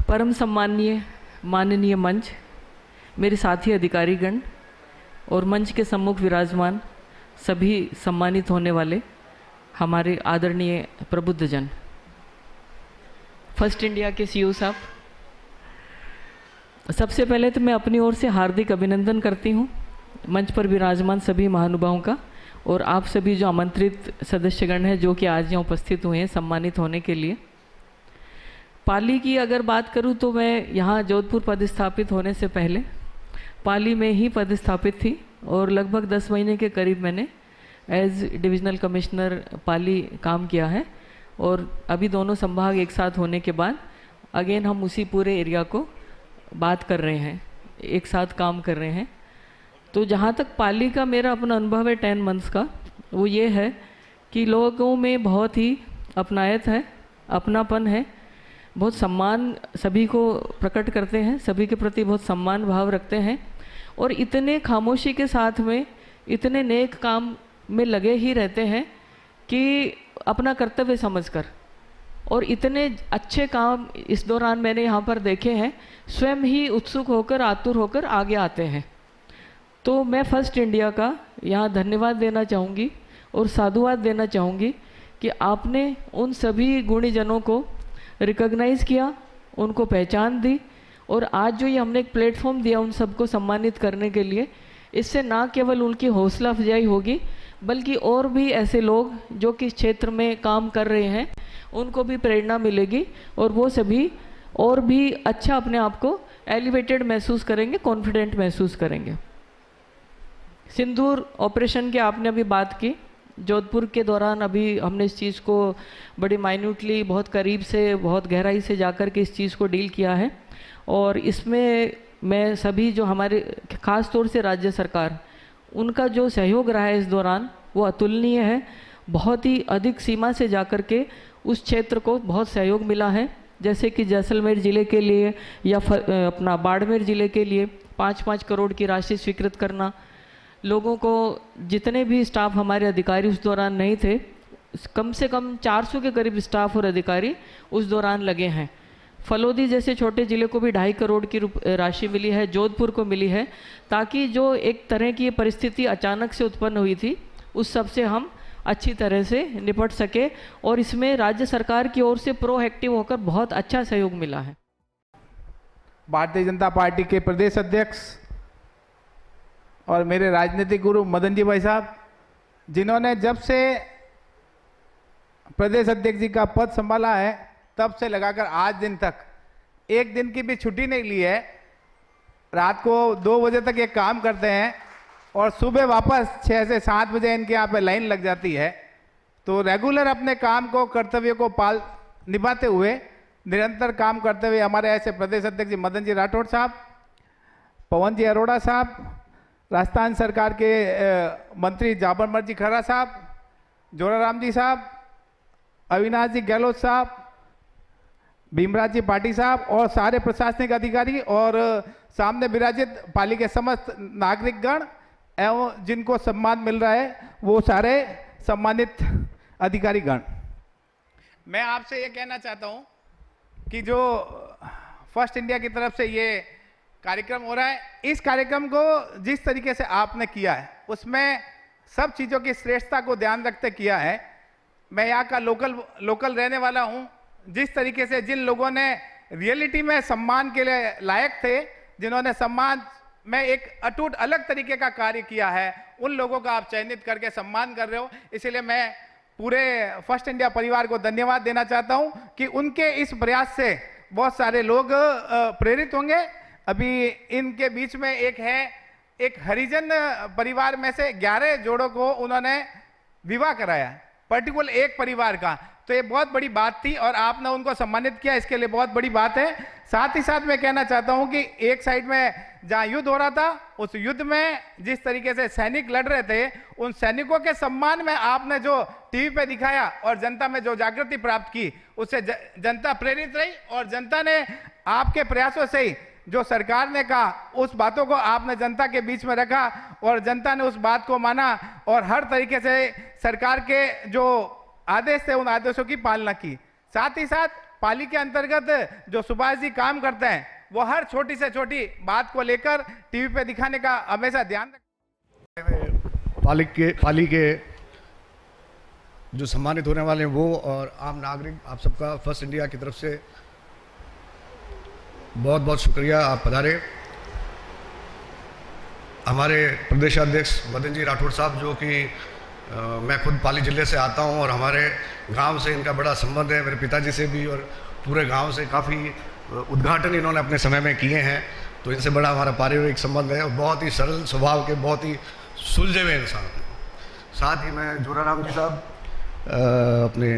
परम सम्माननीय माननीय मंच, मेरे साथी अधिकारीगण और मंच के सम्मुख विराजमान सभी सम्मानित होने वाले हमारे आदरणीय प्रबुद्धजन, फर्स्ट इंडिया के सीईओ साहब, सबसे पहले तो मैं अपनी ओर से हार्दिक अभिनंदन करती हूँ मंच पर विराजमान सभी महानुभावों का, और आप सभी जो आमंत्रित सदस्यगण हैं जो कि आज यहाँ उपस्थित हुए हैं सम्मानित होने के लिए। पाली की अगर बात करूँ तो मैं यहाँ जोधपुर पदस्थापित होने से पहले पाली में ही पदस्थापित थी और लगभग 10 महीने के करीब मैंने एज डिविजनल कमिश्नर पाली काम किया है। और अभी दोनों संभाग एक साथ होने के बाद अगेन हम उसी पूरे एरिया को बात कर रहे हैं, एक साथ काम कर रहे हैं। तो जहाँ तक पाली का मेरा अपना अनुभव है 10 मंथ्स का, वो ये है कि लोगों में बहुत ही अपनायत है, अपनापन है, बहुत सम्मान सभी को प्रकट करते हैं, सभी के प्रति बहुत सम्मान भाव रखते हैं और इतने खामोशी के साथ में इतने नेक काम में लगे ही रहते हैं कि अपना कर्तव्य समझकर। और इतने अच्छे काम इस दौरान मैंने यहाँ पर देखे हैं, स्वयं ही उत्सुक होकर आतुर होकर आगे आते हैं। तो मैं फर्स्ट इंडिया का यहाँ धन्यवाद देना चाहूँगी और साधुवाद देना चाहूँगी कि आपने उन सभी गुणीजनों को रिकॉग्नाइज़ किया, उनको पहचान दी और आज जो ये हमने एक प्लेटफॉर्म दिया उन सबको सम्मानित करने के लिए, इससे ना केवल उनकी हौसला अफजाई होगी बल्कि और भी ऐसे लोग जो कि क्षेत्र में काम कर रहे हैं उनको भी प्रेरणा मिलेगी और वो सभी और भी अच्छा अपने आप को एलिवेटेड महसूस करेंगे, कॉन्फिडेंट महसूस करेंगे। सिंदूर ऑपरेशन की आपने अभी बात की, जोधपुर के दौरान अभी हमने इस चीज़ को बड़ी माइन्यूटली बहुत करीब से बहुत गहराई से जाकर के इस चीज़ को डील किया है और इसमें मैं सभी जो हमारे ख़ास तौर से राज्य सरकार उनका जो सहयोग रहा है इस दौरान वो अतुलनीय है। बहुत ही अधिक सीमा से जाकर के उस क्षेत्र को बहुत सहयोग मिला है, जैसे कि जैसलमेर ज़िले के लिए या अपना बाड़मेर ज़िले के लिए 5-5 करोड़ की राशि स्वीकृत करना, लोगों को जितने भी स्टाफ हमारे अधिकारी उस दौरान नहीं थे, कम से कम 400 के करीब स्टाफ और अधिकारी उस दौरान लगे हैं। फलोदी जैसे छोटे ज़िले को भी 2.5 करोड़ की राशि मिली है, जोधपुर को मिली है, ताकि जो एक तरह की परिस्थिति अचानक से उत्पन्न हुई थी उस सब से हम अच्छी तरह से निपट सके और इसमें राज्य सरकार की ओर से प्रोएक्टिव होकर बहुत अच्छा सहयोग मिला है। भारतीय जनता पार्टी के प्रदेश अध्यक्ष और मेरे राजनीतिक गुरु मदन जी भाई साहब, जिन्होंने जब से प्रदेश अध्यक्ष जी का पद संभाला है तब से लगाकर आज दिन तक एक दिन की भी छुट्टी नहीं ली है। रात को 2 बजे तक ये काम करते हैं और सुबह वापस 6 से 7 बजे इनके यहाँ पे लाइन लग जाती है। तो रेगुलर अपने काम को, कर्तव्य को निभाते हुए, निरंतर काम करते हुए हमारे ऐसे प्रदेश अध्यक्ष जी मदन जी राठौड़ साहब, पवन जी अरोड़ा साहब, राजस्थान सरकार के मंत्री जाबरमल जी खरा साहब, जोराराम जी साहब, अविनाश जी गहलोत साहब, भीमराज जी पाटी साहब और सारे प्रशासनिक अधिकारी और सामने विराजित पाली के समस्त नागरिकगण एवं जिनको सम्मान मिल रहा है वो सारे सम्मानित अधिकारीगण, मैं आपसे ये कहना चाहता हूँ कि जो फर्स्ट इंडिया की तरफ से ये कार्यक्रम हो रहा है, इस कार्यक्रम को जिस तरीके से आपने किया है उसमें सब चीज़ों की श्रेष्ठता को ध्यान रखते किया है। मैं यहाँ का लोकल रहने वाला हूँ। जिस तरीके से जिन लोगों ने रियलिटी में सम्मान के लिए लायक थे, जिन्होंने सम्मान में एक अटूट अलग तरीके का कार्य किया है, उन लोगों का आप चयनित करके सम्मान कर रहे हो। इसलिए मैं पूरे फर्स्ट इंडिया परिवार को धन्यवाद देना चाहता हूं कि उनके इस प्रयास से बहुत सारे लोग प्रेरित होंगे। अभी इनके बीच में एक हरिजन परिवार में से 11 जोड़ों को उन्होंने विवाह कराया, पर्टिकुलर एक परिवार का। तो ये बहुत बड़ी बात थी और आपने उनको सम्मानित किया, इसके लिए बहुत बड़ी बात है। साथ ही साथ मैं कहना चाहता हूं कि एक साइड में जहां युद्ध हो रहा था, उस युद्ध में जिस तरीके से सैनिक लड़ रहे थे, उन सैनिकों के सम्मान में आपने जो टीवी पे दिखाया और जनता में जो जागृति प्राप्त की, उससे जनता प्रेरित रही और जनता ने आपके प्रयासों से ही जो सरकार ने कहा उस बातों को आपने जनता के बीच में रखा और जनता ने उस बात को माना और हर तरीके से सरकार के जो आदेश थे उन आदेशों की पालना की। साथ ही साथ पाली के अंतर्गत जो सुभाष जी काम करते हैं, वो हर छोटी से छोटी बात को लेकर टीवी पे दिखाने का हमेशा ध्यान रखते। पाली के जो सम्मानित होने वाले हैं वो और आम नागरिक, आप सबका फर्स्ट इंडिया की तरफ से बहुत बहुत शुक्रिया, आप पधारे। हमारे प्रदेशाध्यक्ष मदन जी राठौड़ साहब जो कि मैं खुद पाली ज़िले से आता हूं और हमारे गांव से इनका बड़ा संबंध है, मेरे पिताजी से भी, और पूरे गांव से काफ़ी उद्घाटन इन्होंने अपने समय में किए हैं। तो इनसे बड़ा हमारा पारिवारिक संबंध है और बहुत ही सरल स्वभाव के, बहुत ही सुलझे हुए इंसान हैं। साथ ही मैं जोराराम जी साहब, अपने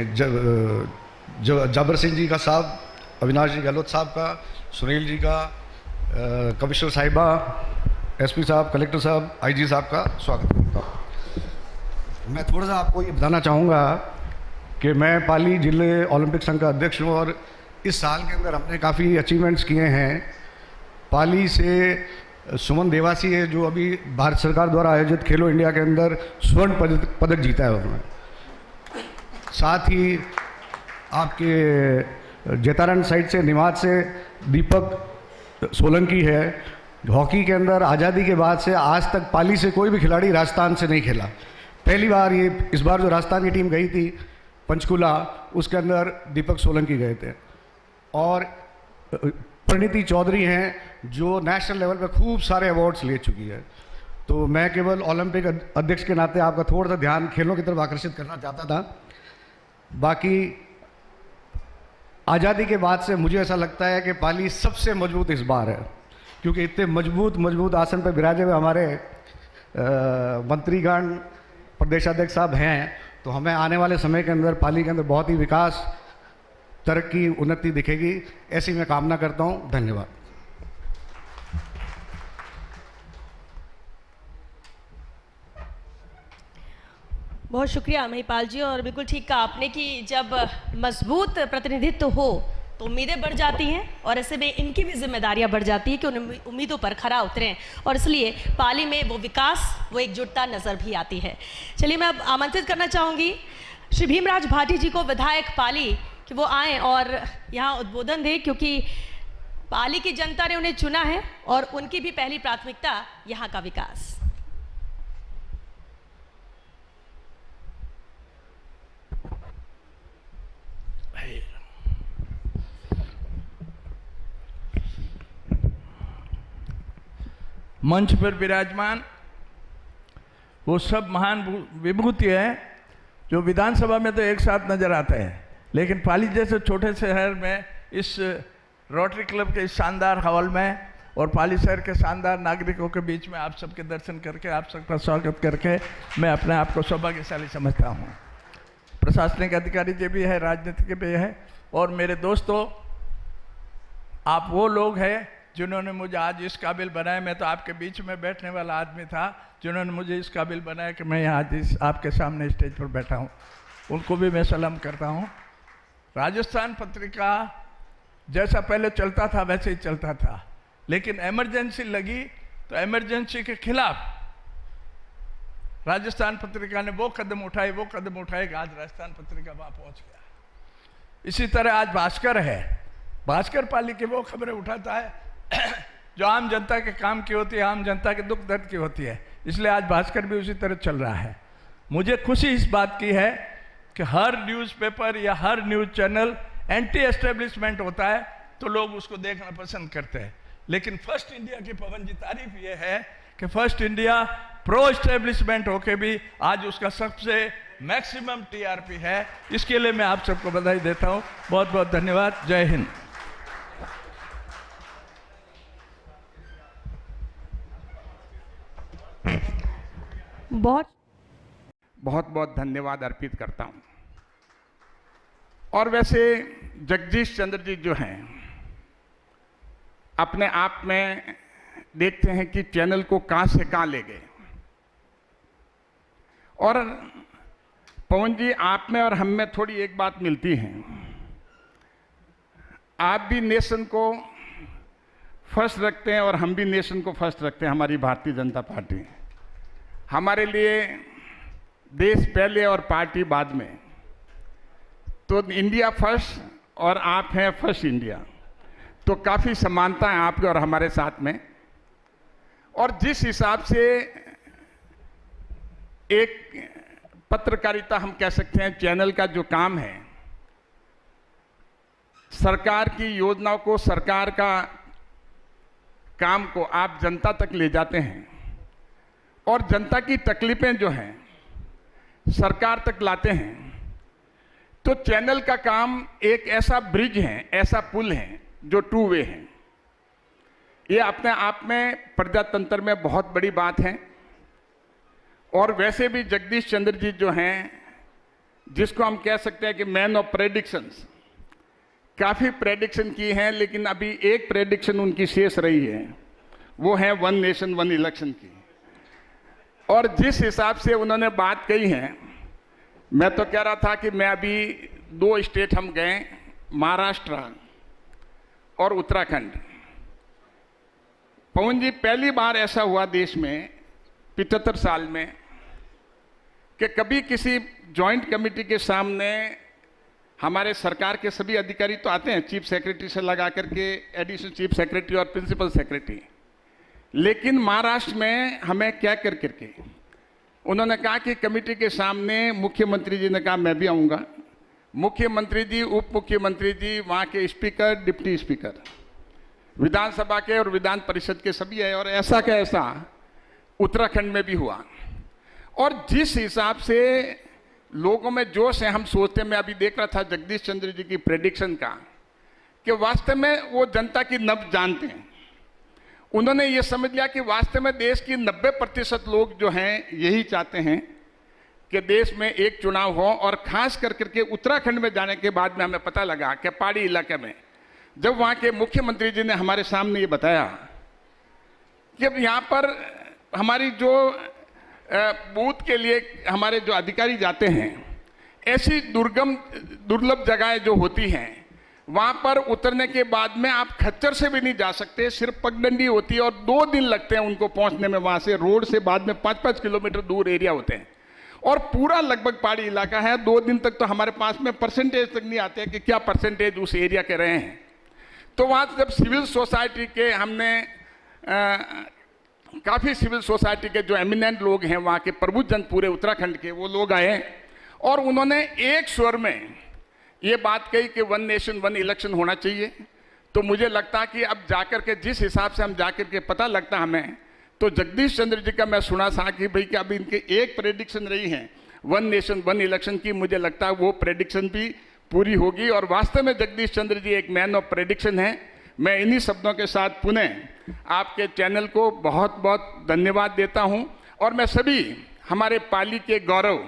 जाबर सिंह जी का साहब, अविनाश जी गहलोत साहब का, सुनील जी का, कमिश्नर साहिबा, एसपी साहब, कलेक्टर साहब, आईजी साहब का स्वागत करता हूँ। मैं थोड़ा सा आपको ये बताना चाहूँगा कि मैं पाली जिले ओलंपिक संघ का अध्यक्ष हूँ और इस साल के अंदर हमने काफ़ी अचीवमेंट्स किए हैं। पाली से सुमन देवासी है जो अभी भारत सरकार द्वारा आयोजित खेलो इंडिया के अंदर स्वर्ण पदक जीता है उन्होंने। साथ ही आपके जेतारन साइड से निमात से दीपक सोलंकी है। हॉकी के अंदर आज़ादी के बाद से आज तक पाली से कोई भी खिलाड़ी राजस्थान से नहीं खेला। पहली बार इस बार जो राजस्थान की टीम गई थी पंचकुला, उसके अंदर दीपक सोलंकी गए थे। और परिणीति चौधरी हैं जो नेशनल लेवल पे खूब सारे अवार्ड्स ले चुकी है। तो मैं केवल ओलंपिक अध्यक्ष के नाते आपका थोड़ा सा ध्यान खेलों की तरफ आकर्षित करना चाहता था। बाकी आज़ादी के बाद से मुझे ऐसा लगता है कि पाली सबसे मजबूत इस बार है, क्योंकि इतने मजबूत आसन पर विराजे हुए हमारे मंत्रीगण, प्रदेशाध्यक्ष साहब हैं। तो हमें आने वाले समय के अंदर पाली के अंदर बहुत ही विकास, तरक्की, उन्नति दिखेगी, ऐसी मैं कामना करता हूं। धन्यवाद। बहुत शुक्रिया महिपाल जी। और बिल्कुल ठीक कहा आपने कि जब मजबूत प्रतिनिधित्व हो तो उम्मीदें बढ़ जाती हैं और ऐसे में इनकी भी जिम्मेदारियां बढ़ जाती है कि उन उम्मीदों पर खरा उतरें, और इसलिए पाली में वो विकास, वो एकजुटता नजर भी आती है। चलिए मैं अब आमंत्रित करना चाहूँगी श्री भीमराज भाटी जी को, विधायक पाली, कि वो आएँ और यहाँ उद्बोधन दें, क्योंकि पाली की जनता ने उन्हें चुना है और उनकी भी पहली प्राथमिकता यहाँ का विकास। मंच पर विराजमान वो सब महान विभूति है जो विधानसभा में तो एक साथ नजर आते हैं, लेकिन पाली जैसे छोटे शहर में, इस रोटरी क्लब के इस शानदार हॉल में और पाली शहर के शानदार नागरिकों के बीच में आप सबके दर्शन करके, आप सबका स्वागत करके मैं अपने आप को सौभाग्यशाली समझता हूँ। प्रशासनिक अधिकारी जी भी है, राजनीतिक भी है, और मेरे दोस्तों, आप वो लोग हैं जिन्होंने मुझे आज इस काबिल बनाया। मैं तो आपके बीच में बैठने वाला आदमी था, जिन्होंने मुझे इस काबिल बनाया कि मैं आज आपके सामने स्टेज पर बैठा हूँ। उनको भी मैं सलाम करता हूँ। राजस्थान पत्रिका जैसा पहले चलता था वैसे ही चलता था, लेकिन इमरजेंसी लगी तो इमरजेंसी के खिलाफ राजस्थान पत्रिका ने वो कदम उठाए कि आज राजस्थान पत्रिका वहाँ पहुँच गया। इसी तरह आज भास्कर है। भास्कर पाली के वो खबरें उठाता है जो आम जनता के काम की होती है, आम जनता के दुख दर्द की होती है, इसलिए आज भास्कर भी उसी तरह चल रहा है। मुझे खुशी इस बात की है कि हर न्यूज़पेपर या हर न्यूज़ चैनल एंटी एस्टेब्लिशमेंट होता है तो लोग उसको देखना पसंद करते हैं, लेकिन फर्स्ट इंडिया की पवन जी तारीफ ये है कि फर्स्ट इंडिया प्रो एस्टेब्लिशमेंट होके भी आज उसका सबसे मैक्सिमम टीआरपी है। इसके लिए मैं आप सबको बधाई देता हूँ। बहुत बहुत धन्यवाद। जय हिंद। बहुत बहुत धन्यवाद अर्पित करता हूं। और वैसे जगदीश चंद्र जी जो हैं, अपने आप में देखते हैं कि चैनल को कहां से कहां ले गए। और पवन जी, आप में और हम में थोड़ी एक बात मिलती है, आप भी नेशन को फर्स्ट रखते हैं और हम भी नेशन को फर्स्ट रखते हैं। हमारी भारतीय जनता पार्टी, हमारे लिए देश पहले और पार्टी बाद में। तो इंडिया फर्स्ट और आप हैं फर्स्ट इंडिया, तो काफ़ी समानता है आपके और हमारे साथ में। और जिस हिसाब से एक पत्रकारिता हम कह सकते हैं, चैनल का जो काम है, सरकार की योजनाओं को, सरकार का काम को आप जनता तक ले जाते हैं और जनता की तकलीफें जो हैं सरकार तक लाते हैं, तो चैनल का काम एक ऐसा ब्रिज है, ऐसा पुल है जो टू वे है। ये अपने आप में प्रजातंत्र में बहुत बड़ी बात है। और वैसे भी जगदीश चंद्र जी जो हैं, जिसको हम कह सकते हैं कि मैन ऑफ प्रेडिक्शंस, काफ़ी प्रेडिक्शन की हैं, लेकिन अभी एक प्रेडिक्शन उनकी शेष रही है, वो है वन नेशन वन इलेक्शन की। और जिस हिसाब से उन्होंने बात कही है, मैं तो कह रहा था कि मैं अभी 2 स्टेट हम गए, महाराष्ट्र और उत्तराखंड। पवन जी, पहली बार ऐसा हुआ देश में 75 साल में कि कभी किसी जॉइंट कमेटी के सामने हमारे सरकार के सभी अधिकारी तो आते हैं, चीफ सेक्रेटरी से लगा करके एडिशनल चीफ सेक्रेटरी और प्रिंसिपल सेक्रेटरी, लेकिन महाराष्ट्र में हमें क्या कर करके उन्होंने कहा कि कमेटी के सामने मुख्यमंत्री जी ने कहा मैं भी आऊँगा। मुख्यमंत्री जी, उप मुख्यमंत्री जी, वहाँ के स्पीकर, डिप्टी स्पीकर, विधानसभा के और विधान परिषद के सभी है। और ऐसा का ऐसा उत्तराखंड में भी हुआ। और जिस हिसाब से लोगों में जोश है, हम सोचते, मैं अभी देख रहा था जगदीश चंद्र जी की प्रेडिक्शन का, कि वास्तव में वो जनता की नब्ज जानते हैं। उन्होंने ये समझ लिया कि वास्तव में देश की 90% लोग जो हैं यही चाहते हैं कि देश में एक चुनाव हो। और खास करके उत्तराखंड में जाने के बाद में हमें पता लगा कि पहाड़ी इलाके में, जब वहाँ के मुख्यमंत्री जी ने हमारे सामने ये बताया कि अब यहाँ पर हमारी जो बूथ के लिए हमारे जो अधिकारी जाते हैं, ऐसी दुर्लभ जगहें जो होती हैं, वहाँ पर उतरने के बाद में आप खच्चर से भी नहीं जा सकते, सिर्फ पगडंडी होती है और 2 दिन लगते हैं उनको पहुँचने में। वहाँ से रोड से बाद में 5-5 किलोमीटर दूर एरिया होते हैं और पूरा लगभग पहाड़ी इलाका है। 2 दिन तक तो हमारे पास में परसेंटेज तक नहीं आते कि क्या परसेंटेज उस एरिया के रहे हैं। तो वहाँ जब सिविल सोसाइटी के हमने काफ़ी सिविल सोसाइटी के जो एमिनेंट लोग हैं, वहाँ के प्रबुद्धजन पूरे उत्तराखंड के, वो लोग आए और उन्होंने एक स्वर में ये बात कही कि वन नेशन वन इलेक्शन होना चाहिए। तो मुझे लगता कि अब जाकर के जिस हिसाब से हम जाकर के पता लगता हमें, तो जगदीश चंद्र जी का मैं सुना था कि भाई कि अब इनके एक प्रेडिक्शन रही है वन नेशन वन इलेक्शन की, मुझे लगता है वो प्रेडिक्शन भी पूरी होगी। और वास्तव में जगदीश चंद्र जी एक मैन ऑफ प्रेडिक्शन है। मैं इन्हीं शब्दों के साथ पुनः आपके चैनल को बहुत बहुत धन्यवाद देता हूं। और मैं सभी हमारे पाली के गौरव,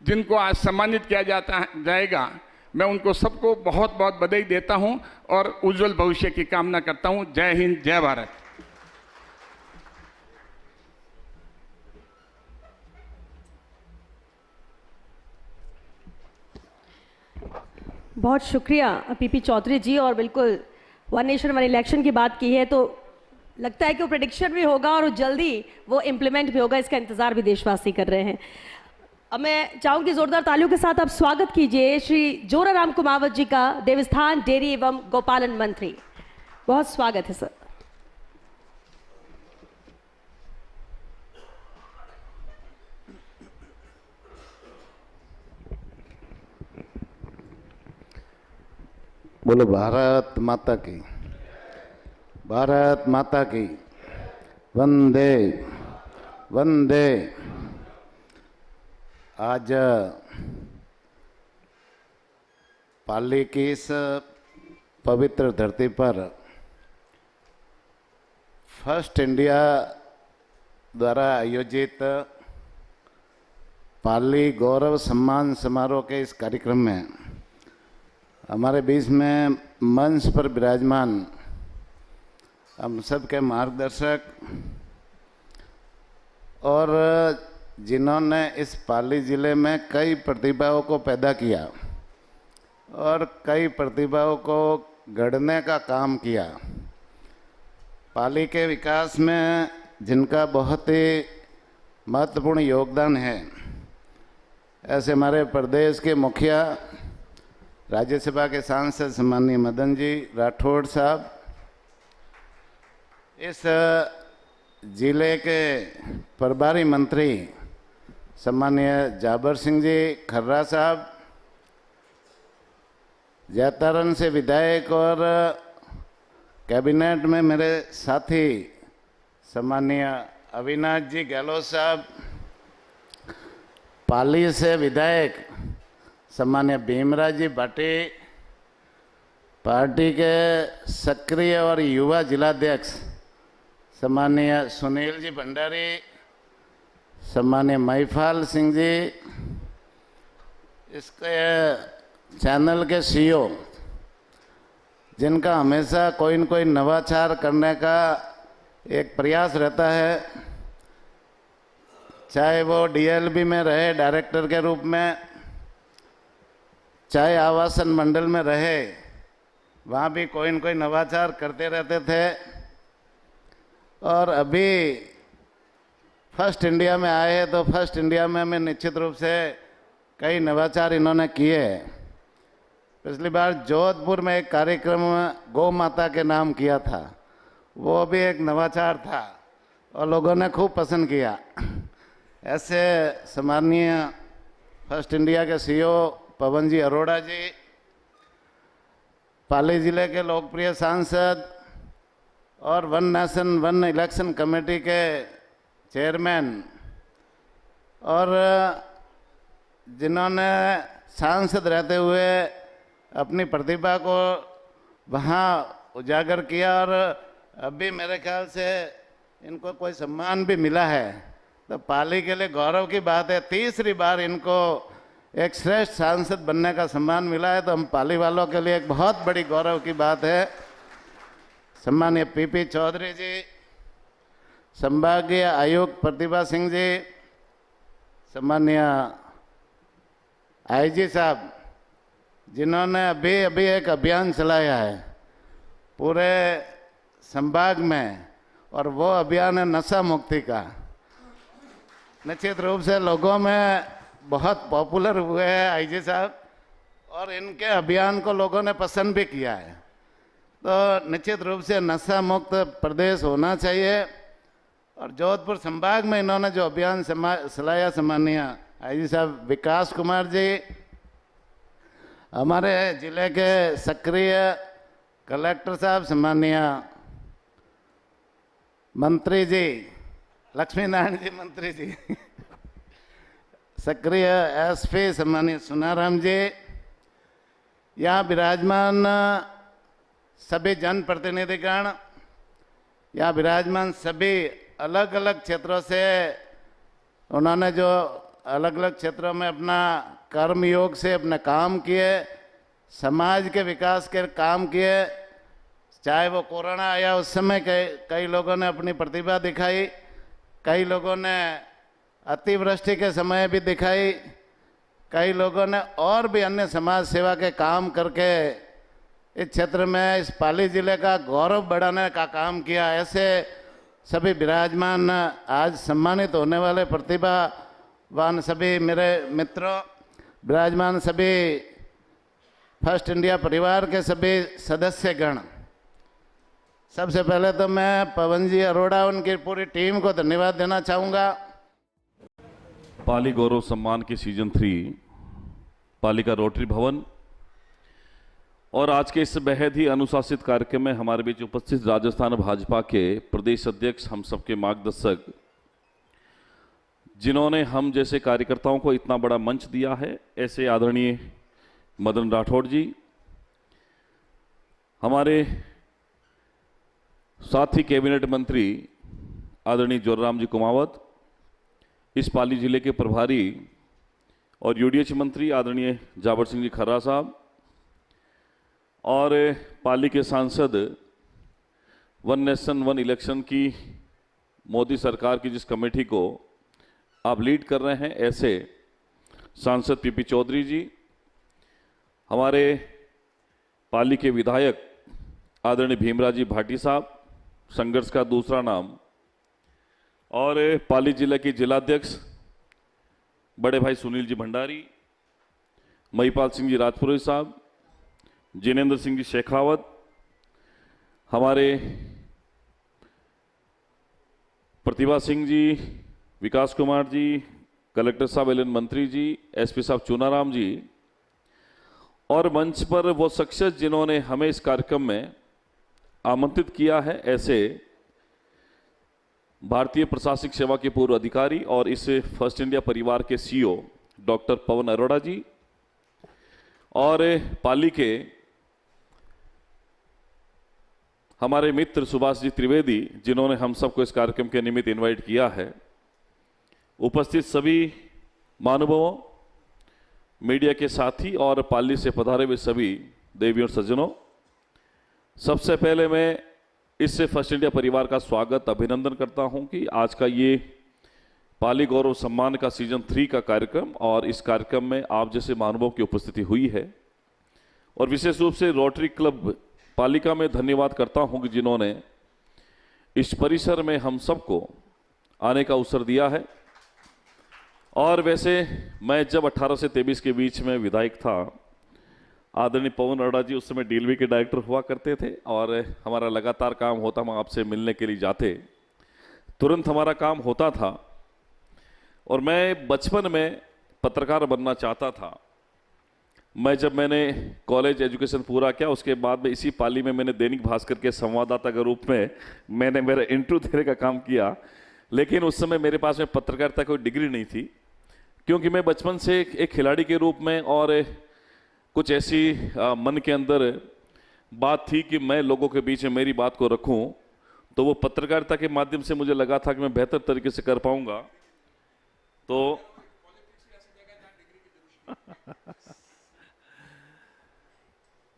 जिनको आज सम्मानित किया जाएगा, मैं उनको सबको बहुत बहुत बधाई देता हूं और उज्जवल भविष्य की कामना करता हूं। जय हिंद, जय भारत। बहुत शुक्रिया पीपी चौधरी जी। और बिल्कुल वन नेशन वन इलेक्शन की बात की है तो लगता है कि वो प्रेडिक्शन भी होगा और जल्दी वो इम्प्लीमेंट भी होगा, इसका इंतजार भी देशवासी कर रहे हैं। अब मैं चाहूंगी जोरदार तालियों के साथ आप स्वागत कीजिए श्री जोराराम कुमावत जी का, देवस्थान डेयरी एवं गौपालन मंत्री। बहुत स्वागत है सर। बोलो भारत माता की, भारत माता की, वंदे वंदे। आज पाली की इस पवित्र धरती पर फर्स्ट इंडिया द्वारा आयोजित पाली गौरव सम्मान समारोह के इस कार्यक्रम में हमारे बीच में मंच पर विराजमान हम सबके मार्गदर्शक और जिन्होंने इस पाली ज़िले में कई प्रतिभाओं को पैदा किया और कई प्रतिभाओं को गढ़ने का काम किया, पाली के विकास में जिनका बहुत ही महत्वपूर्ण योगदान है, ऐसे हमारे प्रदेश के मुखिया, राज्यसभा के सांसद सम्माननीय मदन जी राठौड़ साहब, इस जिले के प्रभारी मंत्री सम्माननीय जाबर सिंह जी खर्रा साहब, जैतारण से विधायक और कैबिनेट में मेरे साथी सम्माननीय अविनाश जी गहलोत साहब, पाली से विधायक सम्मान्य भीमराज जी भाटी, पार्टी के सक्रिय और युवा जिलाध्यक्ष सम्मान्य सुनील जी भंडारी, सम्मान्य महिपाल सिंह जी, इसके चैनल के सीईओ जिनका हमेशा कोई न कोई नवाचार करने का एक प्रयास रहता है, चाहे वो डीएलबी में रहे डायरेक्टर के रूप में, चाहे आवासन मंडल में रहे, वहाँ भी कोई न कोई नवाचार करते रहते थे। और अभी फर्स्ट इंडिया में आए तो फर्स्ट इंडिया में हमें निश्चित रूप से कई नवाचार इन्होंने किए। पिछली बार जोधपुर में एक कार्यक्रम गौ माता के नाम किया था, वो भी एक नवाचार था और लोगों ने खूब पसंद किया। ऐसे सम्माननीय फर्स्ट इंडिया के सीईओ पवन जी अरोड़ा जी, पाली जिले के लोकप्रिय सांसद और one nation one election committee के चेयरमैन, और जिन्होंने सांसद रहते हुए अपनी प्रतिभा को वहाँ उजागर किया और अभी मेरे ख्याल से इनको कोई सम्मान भी मिला है, तो पाली के लिए गौरव की बात है। तीसरी बार इनको एक श्रेष्ठ सांसद बनने का सम्मान मिला है, तो हम पाली वालों के लिए एक बहुत बड़ी गौरव की बात है। सम्मानीय पीपी चौधरी जी, संभागीय आयुक्त प्रतिभा सिंह जी, सम्मानीय आईजी साहब, जिन्होंने अभी अभी एक अभियान चलाया है पूरे संभाग में, और वो अभियान है नशा मुक्ति का। निश्चित रूप से लोगों में बहुत पॉपुलर हुए हैं आईजी साहब, और इनके अभियान को लोगों ने पसंद भी किया है। तो निश्चित रूप से नशा मुक्त प्रदेश होना चाहिए, और जोधपुर संभाग में इन्होंने जो अभियान चलाया, सम्मानीय आईजी साहब विकास कुमार जी, हमारे जिले के सक्रिय कलेक्टर साहब, सम्मानीय मंत्री जी लक्ष्मी नारायण जी मंत्री जी, सक्रिय एसपी सम्मानीय सुनाराम जी, यहाँ विराजमान सभी जनप्रतिनिधिगण, यहाँ विराजमान सभी अलग अलग क्षेत्रों से, उन्होंने जो अलग अलग क्षेत्रों में अपना कर्मयोग से अपने काम किए, समाज के विकास के काम किए, चाहे वो कोरोना आया उस समय कई लोगों ने अपनी प्रतिभा दिखाई, कई लोगों ने अतिवृष्टि के समय भी दिखाई, कई लोगों ने और भी अन्य समाज सेवा के काम करके इस क्षेत्र में इस पाली जिले का गौरव बढ़ाने का काम किया। ऐसे सभी विराजमान आज सम्मानित होने वाले प्रतिभावान सभी मेरे मित्रों, विराजमान सभी फर्स्ट इंडिया परिवार के सभी सदस्यगण, सबसे पहले तो मैं पवन जी अरोड़ा उनकी पूरी टीम को धन्यवाद देना चाहूँगा। पाली गौरव सम्मान की सीजन 3 पाली का रोटरी भवन और आज के इस बेहद ही अनुशासित कार्यक्रम में हमारे बीच उपस्थित राजस्थान भाजपा के प्रदेश अध्यक्ष, हम सबके मार्गदर्शक, जिन्होंने हम जैसे कार्यकर्ताओं को इतना बड़ा मंच दिया है, ऐसे आदरणीय मदन राठौड़ जी, हमारे साथ ही कैबिनेट मंत्री आदरणीय जोराम जी कुमावत, इस पाली जिले के प्रभारी और यूडीएच मंत्री आदरणीय जाबर सिंह जी खर्रा साहब, और पाली के सांसद, वन नेशन वन इलेक्शन की मोदी सरकार की जिस कमेटी को आप लीड कर रहे हैं, ऐसे सांसद पीपी चौधरी जी, हमारे पाली के विधायक आदरणीय भीमराज जी भाटी साहब, संघर्ष का दूसरा नाम, और पाली जिले के जिलाध्यक्ष बड़े भाई सुनील जी भंडारी, महिपाल सिंह जी राजपुरोहित साहब, जिनेंद्र सिंह जी शेखावत, हमारे प्रतिभा सिंह जी, विकास कुमार जी, कलेक्टर साहब एलएन मंत्री जी, एसपी साहब चुनाराम जी, और मंच पर वो शख्सियत जिन्होंने हमें इस कार्यक्रम में आमंत्रित किया है, ऐसे भारतीय प्रशासनिक सेवा के पूर्व अधिकारी और इस फर्स्ट इंडिया परिवार के सीईओ डॉक्टर पवन अरोड़ा जी और पाली के हमारे मित्र सुभाष जी त्रिवेदी, जिन्होंने हम सबको इस कार्यक्रम के निमित्त इनवाइट किया है, उपस्थित सभी महानुभावों, मीडिया के साथी और पाली से पधारे हुए सभी देवियों और सज्जनों, सबसे पहले मैं इससे फर्स्ट इंडिया परिवार का स्वागत अभिनंदन करता हूं कि आज का ये पाली गौरव सम्मान का सीजन 3 का कार्यक्रम, और इस कार्यक्रम में आप जैसे महानुभाव की उपस्थिति हुई है। और विशेष रूप से रोटरी क्लब पालिका में धन्यवाद करता हूं कि जिन्होंने इस परिसर में हम सबको आने का अवसर दिया है। और वैसे मैं जब 18 से 23 के बीच में विधायक था, आदरणीय पवन अरोड़ा जी उस समय डीएलवी के डायरेक्टर हुआ करते थे और हमारा लगातार काम होता, हम आपसे मिलने के लिए जाते, तुरंत हमारा काम होता था। और मैं बचपन में पत्रकार बनना चाहता था। जब मैंने कॉलेज एजुकेशन पूरा किया, उसके बाद में इसी पाली में मैंने दैनिक भास्कर के संवाददाता के रूप में मैंने मेरा इंटरव्यू देने का काम किया। लेकिन उस समय मेरे पास में पत्रकारिता कोई डिग्री नहीं थी, क्योंकि मैं बचपन से एक खिलाड़ी के रूप में और कुछ ऐसी मन के अंदर बात थी कि मैं लोगों के बीच में मेरी बात को रखूं, तो वो पत्रकारिता के माध्यम से मुझे लगा था कि मैं बेहतर तरीके से कर पाऊंगा। तो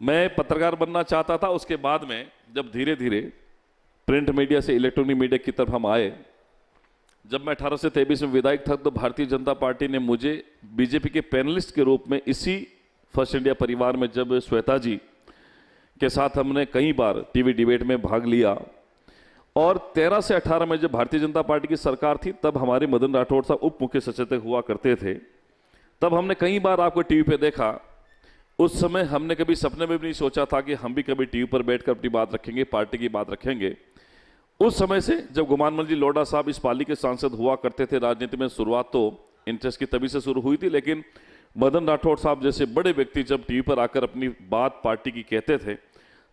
मैं पत्रकार बनना चाहता था। उसके बाद में जब धीरे धीरे प्रिंट मीडिया से इलेक्ट्रॉनिक मीडिया की तरफ हम आए, जब मैं 18 से 23 में विधायक था, तो भारतीय जनता पार्टी ने मुझे बीजेपी के पैनलिस्ट के रूप में इसी फर्स्ट इंडिया परिवार में, जब श्वेता जी के साथ हमने कई बार टीवी डिबेट में भाग लिया, और 13 से 18 में जब भारतीय जनता पार्टी की सरकार थी, तब हमारे मदन राठौड़ साहब उप मुख्य सचेतक हुआ करते थे। तब हमने कई बार आपको टीवी पे देखा। उस समय हमने कभी सपने में भी नहीं सोचा था कि हम भी कभी टीवी पर बैठकर अपनी बात रखेंगे, पार्टी की बात रखेंगे। उस समय से जब गुमानमल जी लोढ़ा साहब इस पाली के सांसद हुआ करते थे, राजनीति में शुरुआत तो इंटरेस्ट की तभी से शुरू हुई थी, लेकिन मदन राठौड़ साहब जैसे बड़े व्यक्ति जब टीवी पर आकर अपनी बात पार्टी की कहते थे,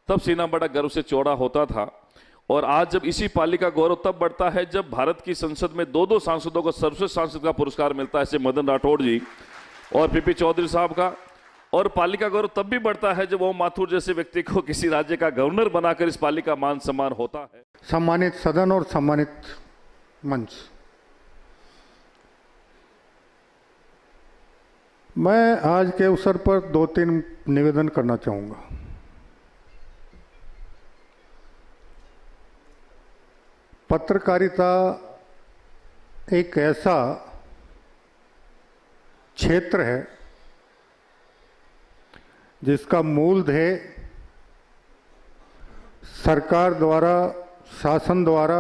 तब सीना बड़ा गर्व से चौड़ा होता था। और आज जब इसी पाली का गौरव तब बढ़ता है जब भारत की संसद में 2 सांसदों को सर्वश्रेष्ठ सांसद का पुरस्कार मिलता है, जैसे मदन राठौड़ जी और पीपी चौधरी साहब का। और पाली का गौरव तब भी बढ़ता है जब ओम माथुर जैसे व्यक्ति को किसी राज्य का गवर्नर बनाकर इस पाली का मान सम्मान होता है। सम्मानित सदन और सम्मानित मंच, मैं आज के अवसर पर 2-3 निवेदन करना चाहूंगा। पत्रकारिता एक ऐसा क्षेत्र है जिसका मूल ध्येय सरकार द्वारा, शासन द्वारा,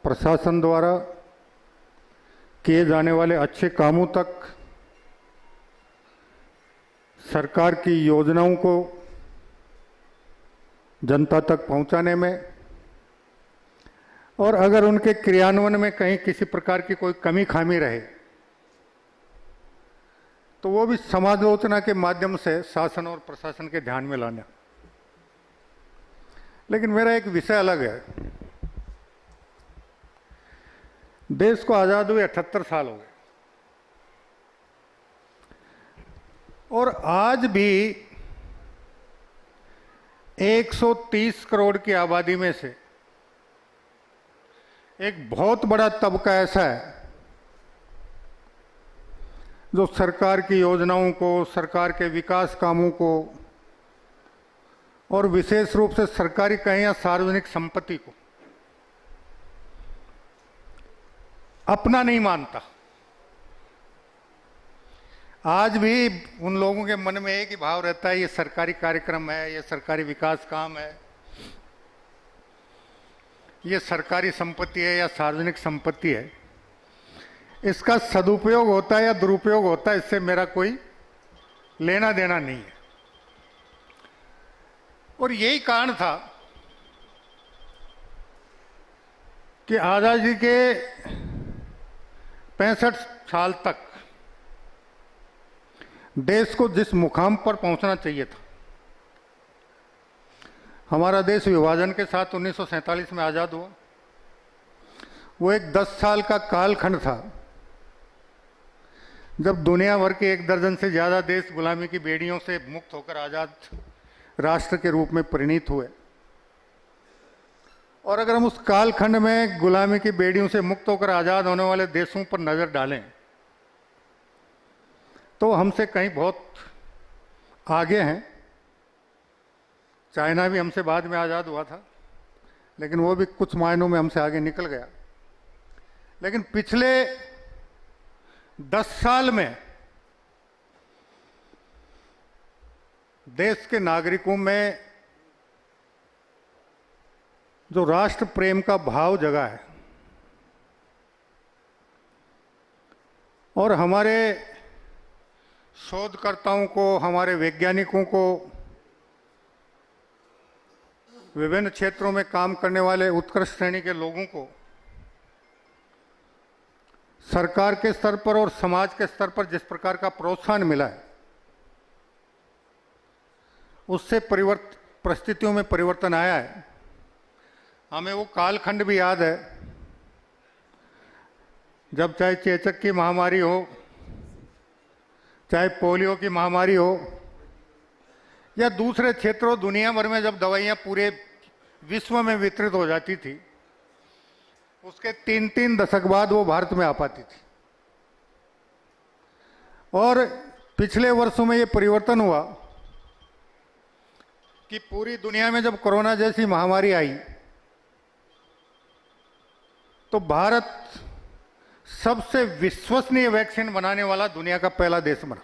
प्रशासन द्वारा किए जाने वाले अच्छे कामों तक, सरकार की योजनाओं को जनता तक पहुंचाने में, और अगर उनके क्रियान्वयन में कहीं किसी प्रकार की कोई कमी खामी रहे तो वो भी समालोचना के माध्यम से शासन और प्रशासन के ध्यान में लाना। लेकिन मेरा एक विषय अलग है। देश को आजाद हुए 78 साल हो गए, और आज भी 130 करोड़ की आबादी में से एक बहुत बड़ा तबका ऐसा है जो सरकार की योजनाओं को, सरकार के विकास कामों को, और विशेष रूप से सरकारी कहें या सार्वजनिक संपत्ति को अपना नहीं मानता। आज भी उन लोगों के मन में एक ही भाव रहता है, ये सरकारी कार्यक्रम है, ये सरकारी विकास काम है, ये सरकारी संपत्ति है या सार्वजनिक संपत्ति है। इसका सदुपयोग होता है या दुरुपयोग होता है, इससे मेरा कोई लेना देना नहीं है। और यही कारण था कि आजादी के 65 साल तक देश को जिस मुकाम पर पहुंचना चाहिए था, हमारा देश विभाजन के साथ 1947 में आज़ाद हुआ। वो एक 10 साल का कालखंड था जब दुनिया भर के 1 दर्जन से ज़्यादा देश गुलामी की बेड़ियों से मुक्त होकर आज़ाद राष्ट्र के रूप में परिणत हुए, और अगर हम उस कालखंड में गुलामी की बेड़ियों से मुक्त होकर आज़ाद होने वाले देशों पर नज़र डालें तो हमसे कहीं बहुत आगे हैं। चाइना भी हमसे बाद में आज़ाद हुआ था, लेकिन वो भी कुछ मायनों में हमसे आगे निकल गया। लेकिन पिछले 10 साल में देश के नागरिकों में जो राष्ट्र प्रेम का भाव जगा है और हमारे शोधकर्ताओं को, हमारे वैज्ञानिकों को, विभिन्न क्षेत्रों में काम करने वाले उत्कृष्ट श्रेणी के लोगों को सरकार के स्तर पर और समाज के स्तर पर जिस प्रकार का प्रोत्साहन मिला है, उससे परिस्थितियों में परिवर्तन आया है। हमें वो कालखंड भी याद है जब चाहे चेचक की महामारी हो, चाहे पोलियो की महामारी हो, या दूसरे क्षेत्रों दुनिया भर में जब दवाइयाँ पूरे विश्व में वितरित हो जाती थी, उसके 3-3 दशक बाद वो भारत में आ पाती थी। और पिछले वर्षों में ये परिवर्तन हुआ कि पूरी दुनिया में जब कोरोना जैसी महामारी आई तो भारत सबसे विश्वसनीय वैक्सीन बनाने वाला दुनिया का पहला देश बना।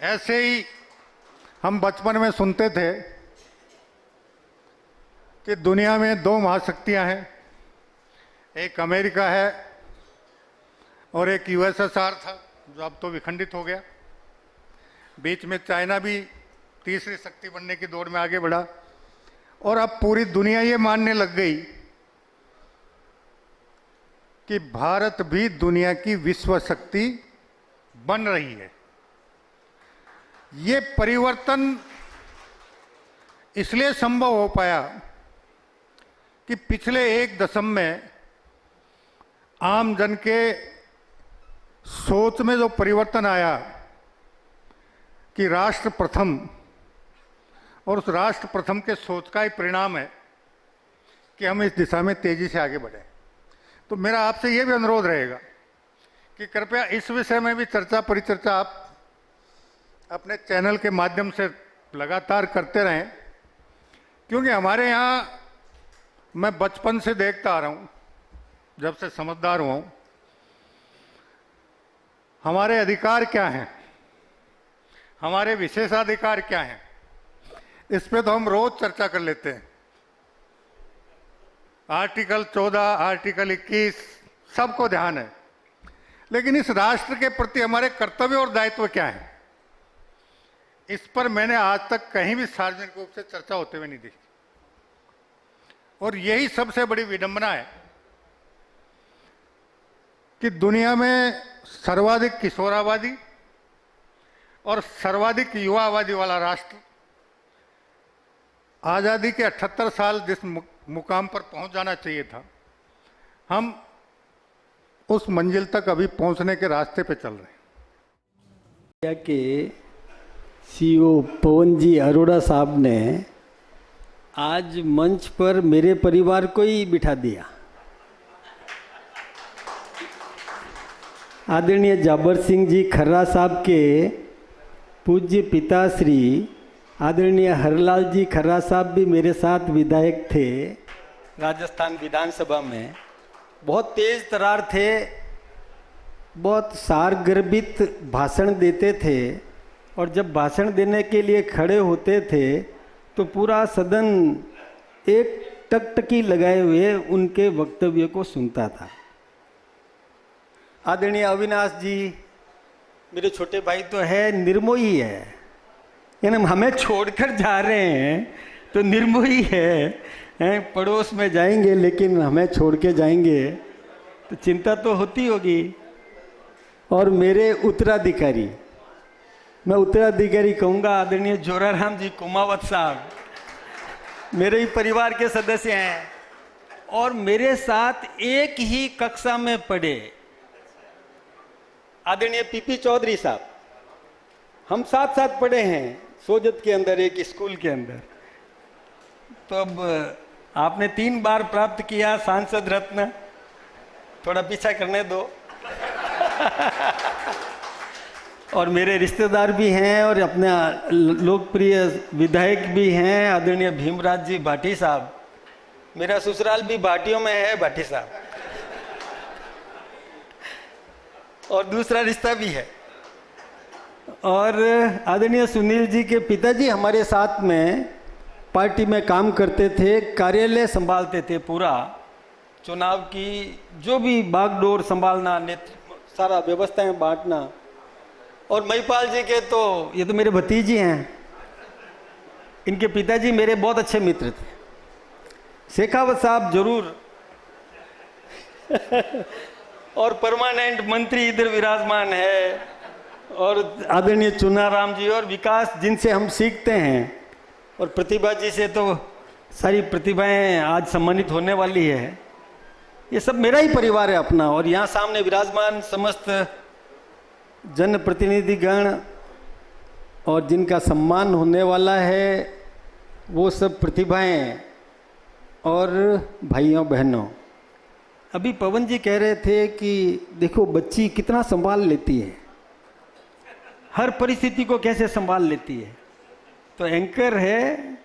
ऐसे ही हम बचपन में सुनते थे कि दुनिया में 2 महाशक्तियां हैं, एक अमेरिका है और एक यूएसएसआर था जो अब तो विखंडित हो गया। बीच में चाइना भी तीसरी शक्ति बनने की दौड़ में आगे बढ़ा और अब पूरी दुनिया ये मानने लग गई कि भारत भी दुनिया की विश्व शक्ति बन रही है। ये परिवर्तन इसलिए संभव हो पाया कि पिछले 1 दशक में आम जन के सोच में जो परिवर्तन आया कि राष्ट्र प्रथम, और उस राष्ट्र प्रथम के सोच का ही परिणाम है कि हम इस दिशा में तेजी से आगे बढ़े। तो मेरा आपसे ये भी अनुरोध रहेगा कि कृपया इस विषय में भी चर्चा परिचर्चा आप अपने चैनल के माध्यम से लगातार करते रहें, क्योंकि हमारे यहाँ मैं बचपन से देखता आ रहा हूँ, जब से समझदार हुआ हूँ, हमारे अधिकार क्या हैं, हमारे विशेषाधिकार क्या हैं, इस पे तो हम रोज चर्चा कर लेते हैं। आर्टिकल 14, आर्टिकल 21 सबको ध्यान है, लेकिन इस राष्ट्र के प्रति हमारे कर्तव्य और दायित्व क्या है, इस पर मैंने आज तक कहीं भी सार्वजनिक रूप से चर्चा होते हुए नहीं देखी। और यही सबसे बड़ी विडंबना है कि दुनिया में सर्वाधिक किशोराबादी और सर्वाधिक युवा आबादी वाला राष्ट्र आज़ादी के 78 साल जिस मुकाम पर पहुंच जाना चाहिए था, हम उस मंजिल तक अभी पहुंचने के रास्ते पे चल रहे हैं। के सीईओ पवन जी अरोड़ा साहब ने आज मंच पर मेरे परिवार को ही बिठा दिया। आदरणीय जाबर सिंह जी खर्रा साहब के पूज्य पिताश्री आदरणीय हरलाल जी खर्रा साहब भी मेरे साथ विधायक थे राजस्थान विधानसभा में। बहुत तेज तर्रार थे, बहुत सारगर्भित भाषण देते थे, और जब भाषण देने के लिए खड़े होते थे तो पूरा सदन एक टकटकी लगाए हुए उनके वक्तव्य को सुनता था। आदरणीय अविनाश जी मेरे छोटे भाई तो है, निर्मोही है, यानी हमें छोड़कर जा रहे हैं तो निर्मोही है, पड़ोस में जाएंगे लेकिन हमें छोड़ के जाएंगे तो चिंता तो होती होगी। और मेरे उत्तराधिकारी, मैं उत्तराधिकारी कहूँगा आदरणीय जोराराम जी कुमावत साहब, मेरे ही परिवार के सदस्य हैं और मेरे साथ एक ही कक्षा में पढ़े, आदरणीय पीपी चौधरी साहब, हम साथ साथ पढ़े हैं सोजत के अंदर, एक स्कूल के अंदर। तो अब आपने 3 बार प्राप्त किया सांसद रत्न, थोड़ा पीछा करने दो। और मेरे रिश्तेदार भी हैं और अपने लोकप्रिय विधायक भी हैं, आदरणीय भीमराज जी भाटी साहब। मेरा ससुराल भी भाटियों में है, भाटी साहब। और दूसरा रिश्ता भी है। और आदरणीय सुनील जी के पिताजी हमारे साथ में पार्टी में काम करते थे, कार्यालय संभालते थे, पूरा चुनाव की जो भी बागडोर संभालना, सारा व्यवस्थाएं बांटना। और महिपाल जी के तो ये तो मेरे भतीजी हैं, इनके पिताजी मेरे बहुत अच्छे मित्र थे। शेखावत साहब जरूर और परमानेंट मंत्री इधर विराजमान है, और आदरणीय चुनाराम जी और विकास, जिनसे हम सीखते हैं। और प्रतिभा जी से तो सारी प्रतिभाएं आज सम्मानित होने वाली है। ये सब मेरा ही परिवार है अपना। और यहाँ सामने विराजमान समस्त जनप्रतिनिधिगण और जिनका सम्मान होने वाला है, वो सब प्रतिभाएं और भाइयों बहनों। अभी पवन जी कह रहे थे कि देखो बच्ची कितना संभाल लेती है, हर परिस्थिति को कैसे संभाल लेती है। तो एंकर है,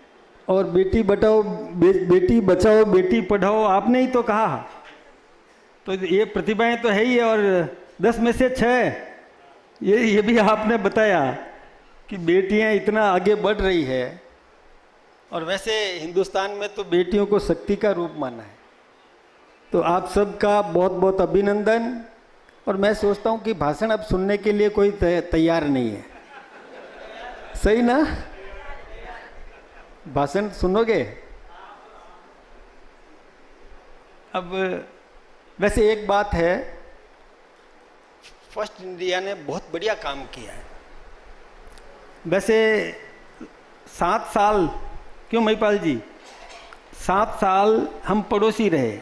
और बेटी बचाओ बेटी बचाओ बेटी पढ़ाओ आपने ही तो कहा। तो ये प्रतिभाएं तो है ही है। और 10 में से 6 ये भी आपने बताया कि बेटियां इतना आगे बढ़ रही है। और वैसे हिंदुस्तान में तो बेटियों को शक्ति का रूप माना है। तो आप सबका बहुत बहुत अभिनंदन। और मैं सोचता हूँ कि भाषण अब सुनने के लिए कोई तैयार नहीं है, सही ना? भाषण सुनोगे? अब वैसे एक बात है, फर्स्ट इंडिया ने बहुत बढ़िया काम किया है। वैसे 7 साल, क्यों महिपाल जी, 7 साल हम पड़ोसी रहे,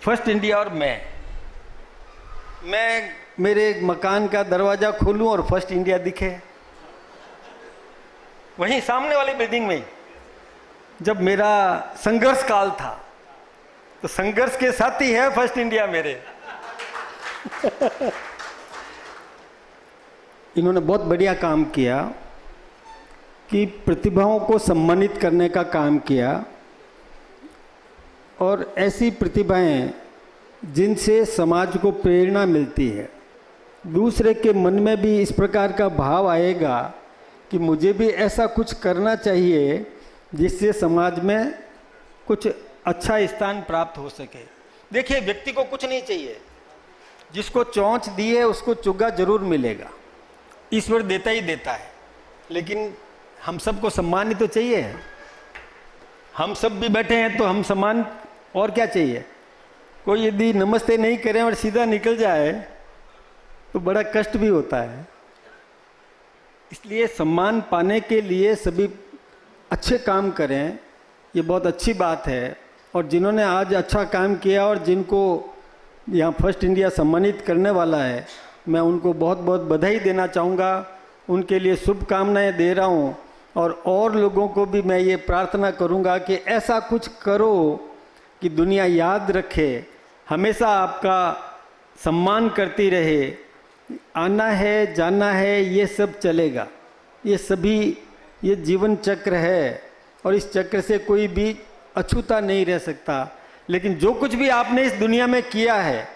फर्स्ट इंडिया और मैं मेरे मकान का दरवाज़ा खोलूं और फर्स्ट इंडिया दिखे वहीं सामने वाली बिल्डिंग में। जब मेरा संघर्ष काल था, तो संघर्ष के साथी है फर्स्ट इंडिया मेरे। इन्होंने बहुत बढ़िया काम किया कि प्रतिभाओं को सम्मानित करने का काम किया। और ऐसी प्रतिभाएं जिनसे समाज को प्रेरणा मिलती है, दूसरे के मन में भी इस प्रकार का भाव आएगा कि मुझे भी ऐसा कुछ करना चाहिए जिससे समाज में कुछ अच्छा स्थान प्राप्त हो सके। देखिए, व्यक्ति को कुछ नहीं चाहिए, जिसको चोंच दी है उसको चुग्गा जरूर मिलेगा, ईश्वर देता ही देता है। लेकिन हम सबको सम्मान ही तो चाहिए। हम सब भी बैठे हैं तो हम सम्मान, और क्या चाहिए? कोई यदि नमस्ते नहीं करें और सीधा निकल जाए तो बड़ा कष्ट भी होता है। इसलिए सम्मान पाने के लिए सभी अच्छे काम करें, ये बहुत अच्छी बात है। और जिन्होंने आज अच्छा काम किया और जिनको यहाँ फर्स्ट इंडिया सम्मानित करने वाला है, मैं उनको बहुत बहुत बधाई देना चाहूँगा, उनके लिए शुभकामनाएं दे रहा हूँ। और लोगों को भी मैं ये प्रार्थना करूँगा कि ऐसा कुछ करो कि दुनिया याद रखे, हमेशा आपका सम्मान करती रहे। आना है जाना है ये सब चलेगा, ये सभी ये जीवन चक्र है और इस चक्र से कोई भी अछूता नहीं रह सकता। लेकिन जो कुछ भी आपने इस दुनिया में किया है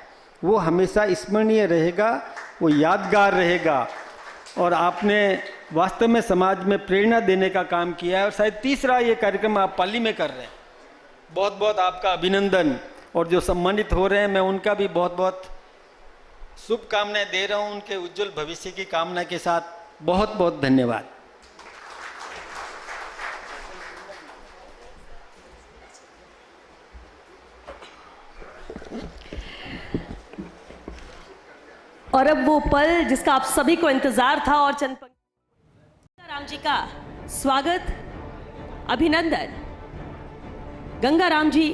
वो हमेशा स्मरणीय रहेगा, वो यादगार रहेगा। और आपने वास्तव में समाज में प्रेरणा देने का काम किया है। और शायद तीसरा ये कार्यक्रम आप पाली में कर रहे हैं, बहुत बहुत आपका अभिनंदन। और जो सम्मानित हो रहे हैं मैं उनका भी बहुत बहुत शुभकामनाएं दे रहा हूं, उनके उज्जवल भविष्य की कामना के साथ बहुत बहुत धन्यवाद। और अब वो पल जिसका आप सभी को इंतजार था, और चंद गंगाराम जी का स्वागत, अभिनंदन। गंगाराम जी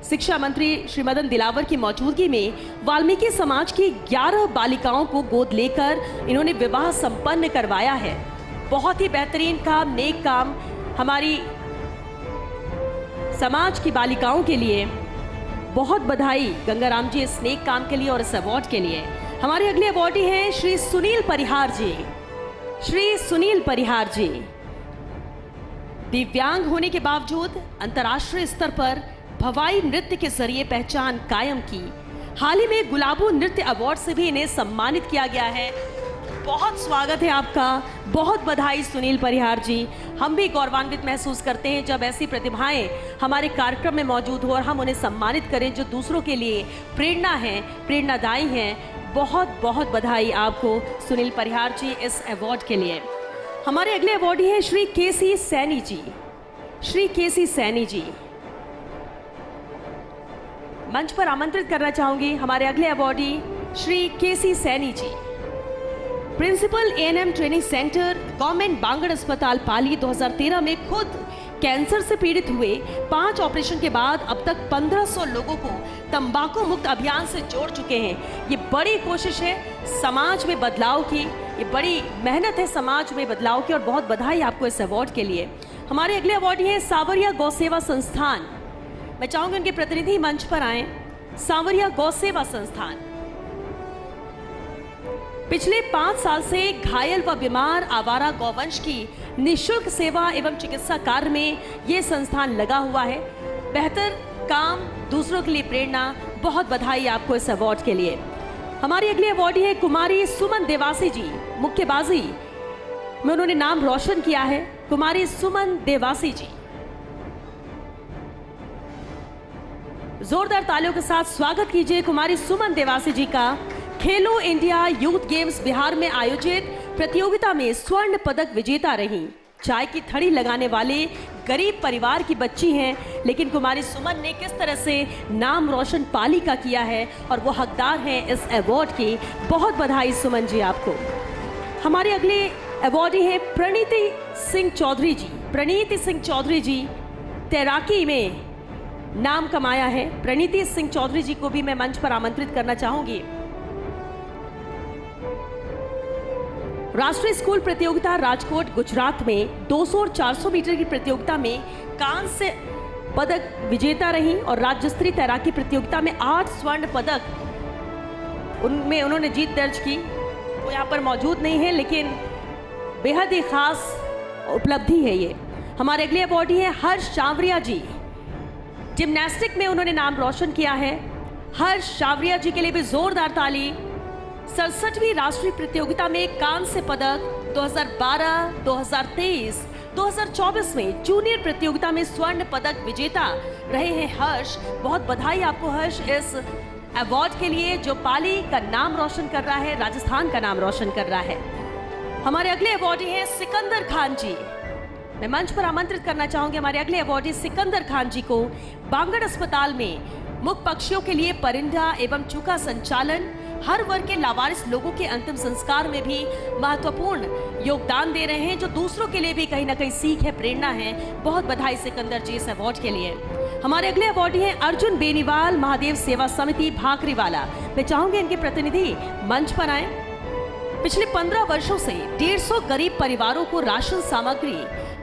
शिक्षा मंत्री श्री मदन दिलावर की मौजूदगी में वाल्मीकि समाज की 11 बालिकाओं को गोद लेकर इन्होंने विवाह संपन्न करवाया है। बहुत ही बेहतरीन काम, नेक काम हमारी समाज की बालिकाओं के लिए। बहुत बधाई गंगाराम जी इस नेक काम के लिए और इस अवार्ड के लिए। हमारे अगले अवार्डी हैं श्री सुनील परिहार जी। श्री सुनील परिहार जी दिव्यांग होने के बावजूद अंतर्राष्ट्रीय स्तर पर भवाई नृत्य के जरिए पहचान कायम की। हाल ही में गुलाबो नृत्य अवार्ड से भी इन्हें सम्मानित किया गया है। बहुत स्वागत है आपका, बहुत बधाई सुनील परिहार जी। हम भी गौरवान्वित महसूस करते हैं जब ऐसी प्रतिभाएं हमारे कार्यक्रम में मौजूद हो और हम उन्हें सम्मानित करें जो दूसरों के लिए प्रेरणा है, प्रेरणादायी हैं। बहुत बहुत बधाई आपको सुनील परिहार जी इस अवार्ड के लिए। हमारे अगले अवार्डी हैं श्री केसी सैनी जी। श्री केसी सैनी जी मंच पर आमंत्रित करना चाहूंगी। हमारे अगले awardee Shri KC Saini ji, principal ANM training centre, government Bangar अस्पताल पाली। 2013 में खुद कैंसर से पीड़ित हुए 5 ऑपरेशन के बाद अब तक 1500 लोगों को तंबाकू मुक्त अभियान से जोड़ चुके हैं। ये बड़ी कोशिश है समाज में बदलाव की, ये बड़ी मेहनत है समाज में बदलाव की और बहुत बधाई आपको इस अवार्ड के लिए। हमारे अगले अवार्डी हैं सावरिया गौ सेवा संस्थान। मैं चाहूंगी उनके प्रतिनिधि मंच पर आए। सावरिया गौ सेवा संस्थान पिछले 5 साल से घायल व बीमार आवारा गौवंश की निःशुल्क सेवा एवं चिकित्सा कार्य में ये संस्थान लगा हुआ है। बेहतर काम, दूसरों के लिए प्रेरणा। बहुत बधाई आपको इस अवार्ड के लिए। हमारी अगली अवार्डी है कुमारी सुमन देवासी जी। मुक्केबाजी में उन्होंने नाम रोशन किया है। कुमारी सुमन देवासी जी, जोरदार तालियों के साथ स्वागत कीजिए कुमारी सुमन देवासी जी का। खेलो इंडिया यूथ गेम्स बिहार में आयोजित प्रतियोगिता में स्वर्ण पदक विजेता रही। चाय की थड़ी लगाने वाले गरीब परिवार की बच्ची हैं, लेकिन कुमारी सुमन ने किस तरह से नाम रोशन पाली का किया है और वो हकदार हैं इस अवार्ड की। बहुत बधाई सुमन जी आपको। हमारे अगले अवार्डी हैं प्रणीति सिंह चौधरी जी। प्रणीति सिंह चौधरी जी तैराकी में नाम कमाया है। प्रणीति सिंह चौधरी जी को भी मैं मंच पर आमंत्रित करना चाहूंगी। राष्ट्रीय स्कूल प्रतियोगिता राजकोट गुजरात में 200 और 400 मीटर की प्रतियोगिता में कांस्य पदक विजेता रही और राज्य स्तरीय तैराकी प्रतियोगिता में 8 स्वर्ण पदक उनमें उन्होंने जीत दर्ज की। वो यहाँ पर मौजूद नहीं है, लेकिन बेहद ही खास उपलब्धि है ये। हमारे अगले अवार्डी है हर्ष शावरिया जी। जिम्नास्टिक में उन्होंने नाम रोशन किया है। हर्ष शावरिया जी के लिए भी जोरदार ताली। 67वीं राष्ट्रीय प्रतियोगिता में कांस्य पदक 2012, 2023, 2024 में जूनियर प्रतियोगिता में स्वर्ण पदक विजेता रहे हैं हर्ष। बहुत बधाई आपको हर्ष इस अवार्ड के लिए जो पाली का नाम रोशन कर रहा है, राजस्थान का नाम रोशन कर रहा है। हमारे अगले अवार्डी हैं सिकंदर खान जी। मैं मंच पर आमंत्रित करना चाहूंगी हमारे अगले अवार्डी सिकंदर खान जी को। बांगड़ अस्पताल में मुक्त पक्षियों के लिए परिंदा एवं चूका संचालन, हर वर्ग के लावारिस लोगों के अंतिम संस्कार में भी महत्वपूर्ण योगदान दे रहे हैं, जो दूसरों के लिए भी कहीं ना कहीं सीख है, प्रेरणा है। बहुत बधाई सिकंदर जी इस अवार्ड के लिए। हमारे अगले अवार्डी हैं अर्जुन बेनीवाल, महादेव सेवा समिति भाकरीवाला। मैं चाहूंगी इनके प्रतिनिधि मंच पर आए। पिछले 15 वर्षों से 150 गरीब परिवारों को राशन सामग्री,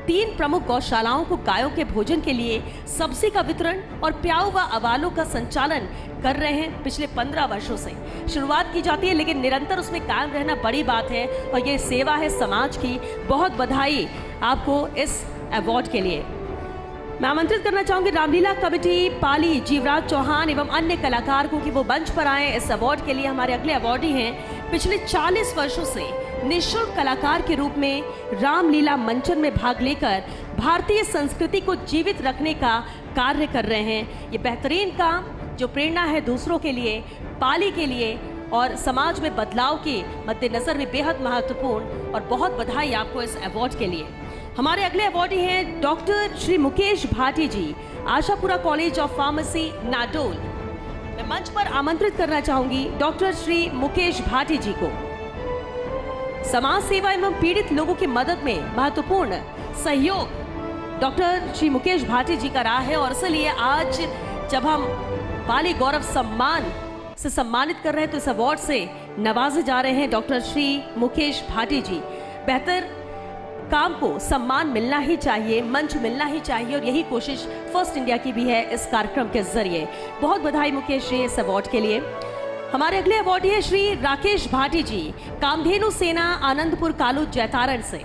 3 प्रमुख गौशालाओं को गायों के भोजन के लिए सब्जी का वितरण और प्याऊ व अवालों का संचालन कर रहे हैं। पिछले 15 वर्षों से शुरुआत की जाती है, लेकिन निरंतर उसमें कायम रहना बड़ी बात है और ये सेवा है समाज की। बहुत बधाई आपको इस अवार्ड के लिए। मैं आमंत्रित करना चाहूंगी रामलीला कमेटी पाली जीवराज चौहान एवं अन्य कलाकार को कि वो मंच पर आए इस अवार्ड के लिए। हमारे अगले अवार्डी हैं पिछले 40 वर्षों से निःशुल्क कलाकार के रूप में रामलीला मंचन में भाग लेकर भारतीय संस्कृति को जीवित रखने का कार्य कर रहे हैं। ये बेहतरीन काम जो प्रेरणा है दूसरों के लिए, पाली के लिए और समाज में बदलाव के मद्देनजर में बेहद महत्वपूर्ण। और बहुत बधाई आपको इस अवार्ड के लिए। हमारे अगले अवार्डी हैं doctor Shri Mukesh Bhati ji, Ashapura college of pharmacy Nadol. मैं मंच पर आमंत्रित करना चाहूंगी डॉक्टर श्री मुकेश भाटी जी को। समाज सेवा एवं पीड़ित लोगों की मदद में महत्वपूर्ण सहयोग डॉक्टर श्री मुकेश भाटी जी का रहा है और इसलिए आज जब हम पाली गौरव सम्मान से सम्मानित कर रहे हैं तो इस अवार्ड से नवाजे जा रहे हैं डॉक्टर श्री मुकेश भाटी जी। बेहतर काम को सम्मान मिलना ही चाहिए, मंच मिलना ही चाहिए और यही कोशिश फर्स्ट इंडिया की भी है इस कार्यक्रम के जरिए। बहुत बधाई मुकेश जी इस अवार्ड के लिए। हमारे अगले अवार्डी है श्री राकेश भाटी जी, कामधेनु सेना आनंदपुर कालू जैतारण से।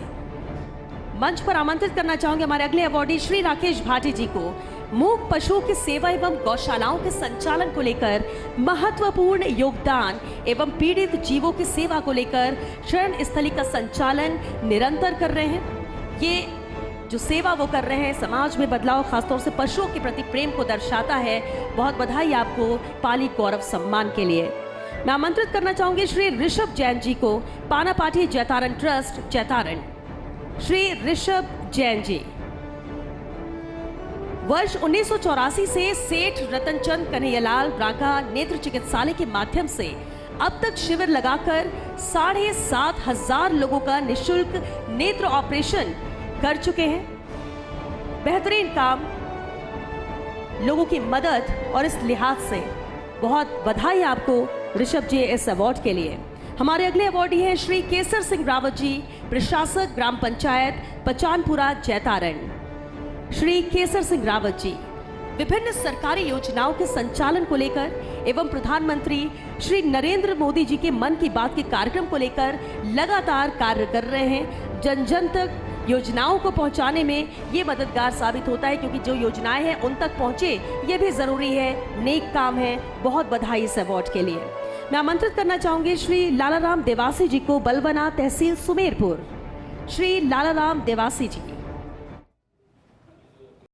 मंच पर आमंत्रित करना चाहूंगे हमारे अगले अवार्डी श्री राकेश भाटी जी को। मूक पशुओं की सेवा एवं गौशालाओं के संचालन को लेकर महत्वपूर्ण योगदान एवं पीड़ित जीवों की सेवा को लेकर शरण स्थली का संचालन निरंतर कर रहे हैं। ये जो सेवा वो कर रहे हैं समाज में बदलाव, खासतौर से पशुओं के प्रति प्रेम को दर्शाता है। बहुत बधाई आपको पाली गौरव सम्मान के लिए। मैं आमंत्रित करना चाहूंगी श्री ऋषभ जैन जी को, पानापाठी जैतारण ट्रस्ट जैतारण। श्री ऋषभ जैन जी वर्ष 1984 से सेठ रतनचंद कन्हैयालाल ब्रागा नेत्र चिकित्सालय के माध्यम से अब तक शिविर लगाकर 7,500 लोगों का निःशुल्क नेत्र ऑपरेशन कर चुके हैं। बेहतरीन काम, लोगों की मदद और इस लिहाज से बहुत बधाई आपको ऋषभ जी इस अवार्ड के लिए। हमारे अगले अवार्डी हैं श्री केसर सिंह रावत जी, प्रशासक ग्राम पंचायत पचानपुरा जैतारण। श्री केसर सिंह रावत जी विभिन्न सरकारी योजनाओं के संचालन को लेकर एवं प्रधानमंत्री श्री नरेंद्र मोदी जी के मन की बात के कार्यक्रम को लेकर लगातार कार्य कर रहे हैं। जन जन तक योजनाओं को पहुंचाने में ये मददगार साबित होता है, क्योंकि जो योजनाएं हैं उन तक पहुंचे ये भी जरूरी है, नेक काम है। बहुत बधाई इस अवार्ड के लिए। मैं आमंत्रित करना चाहूंगी श्री लालाराम देवासी जी को, बलवना तहसील सुमेरपुर। श्री लालाराम देवासी जी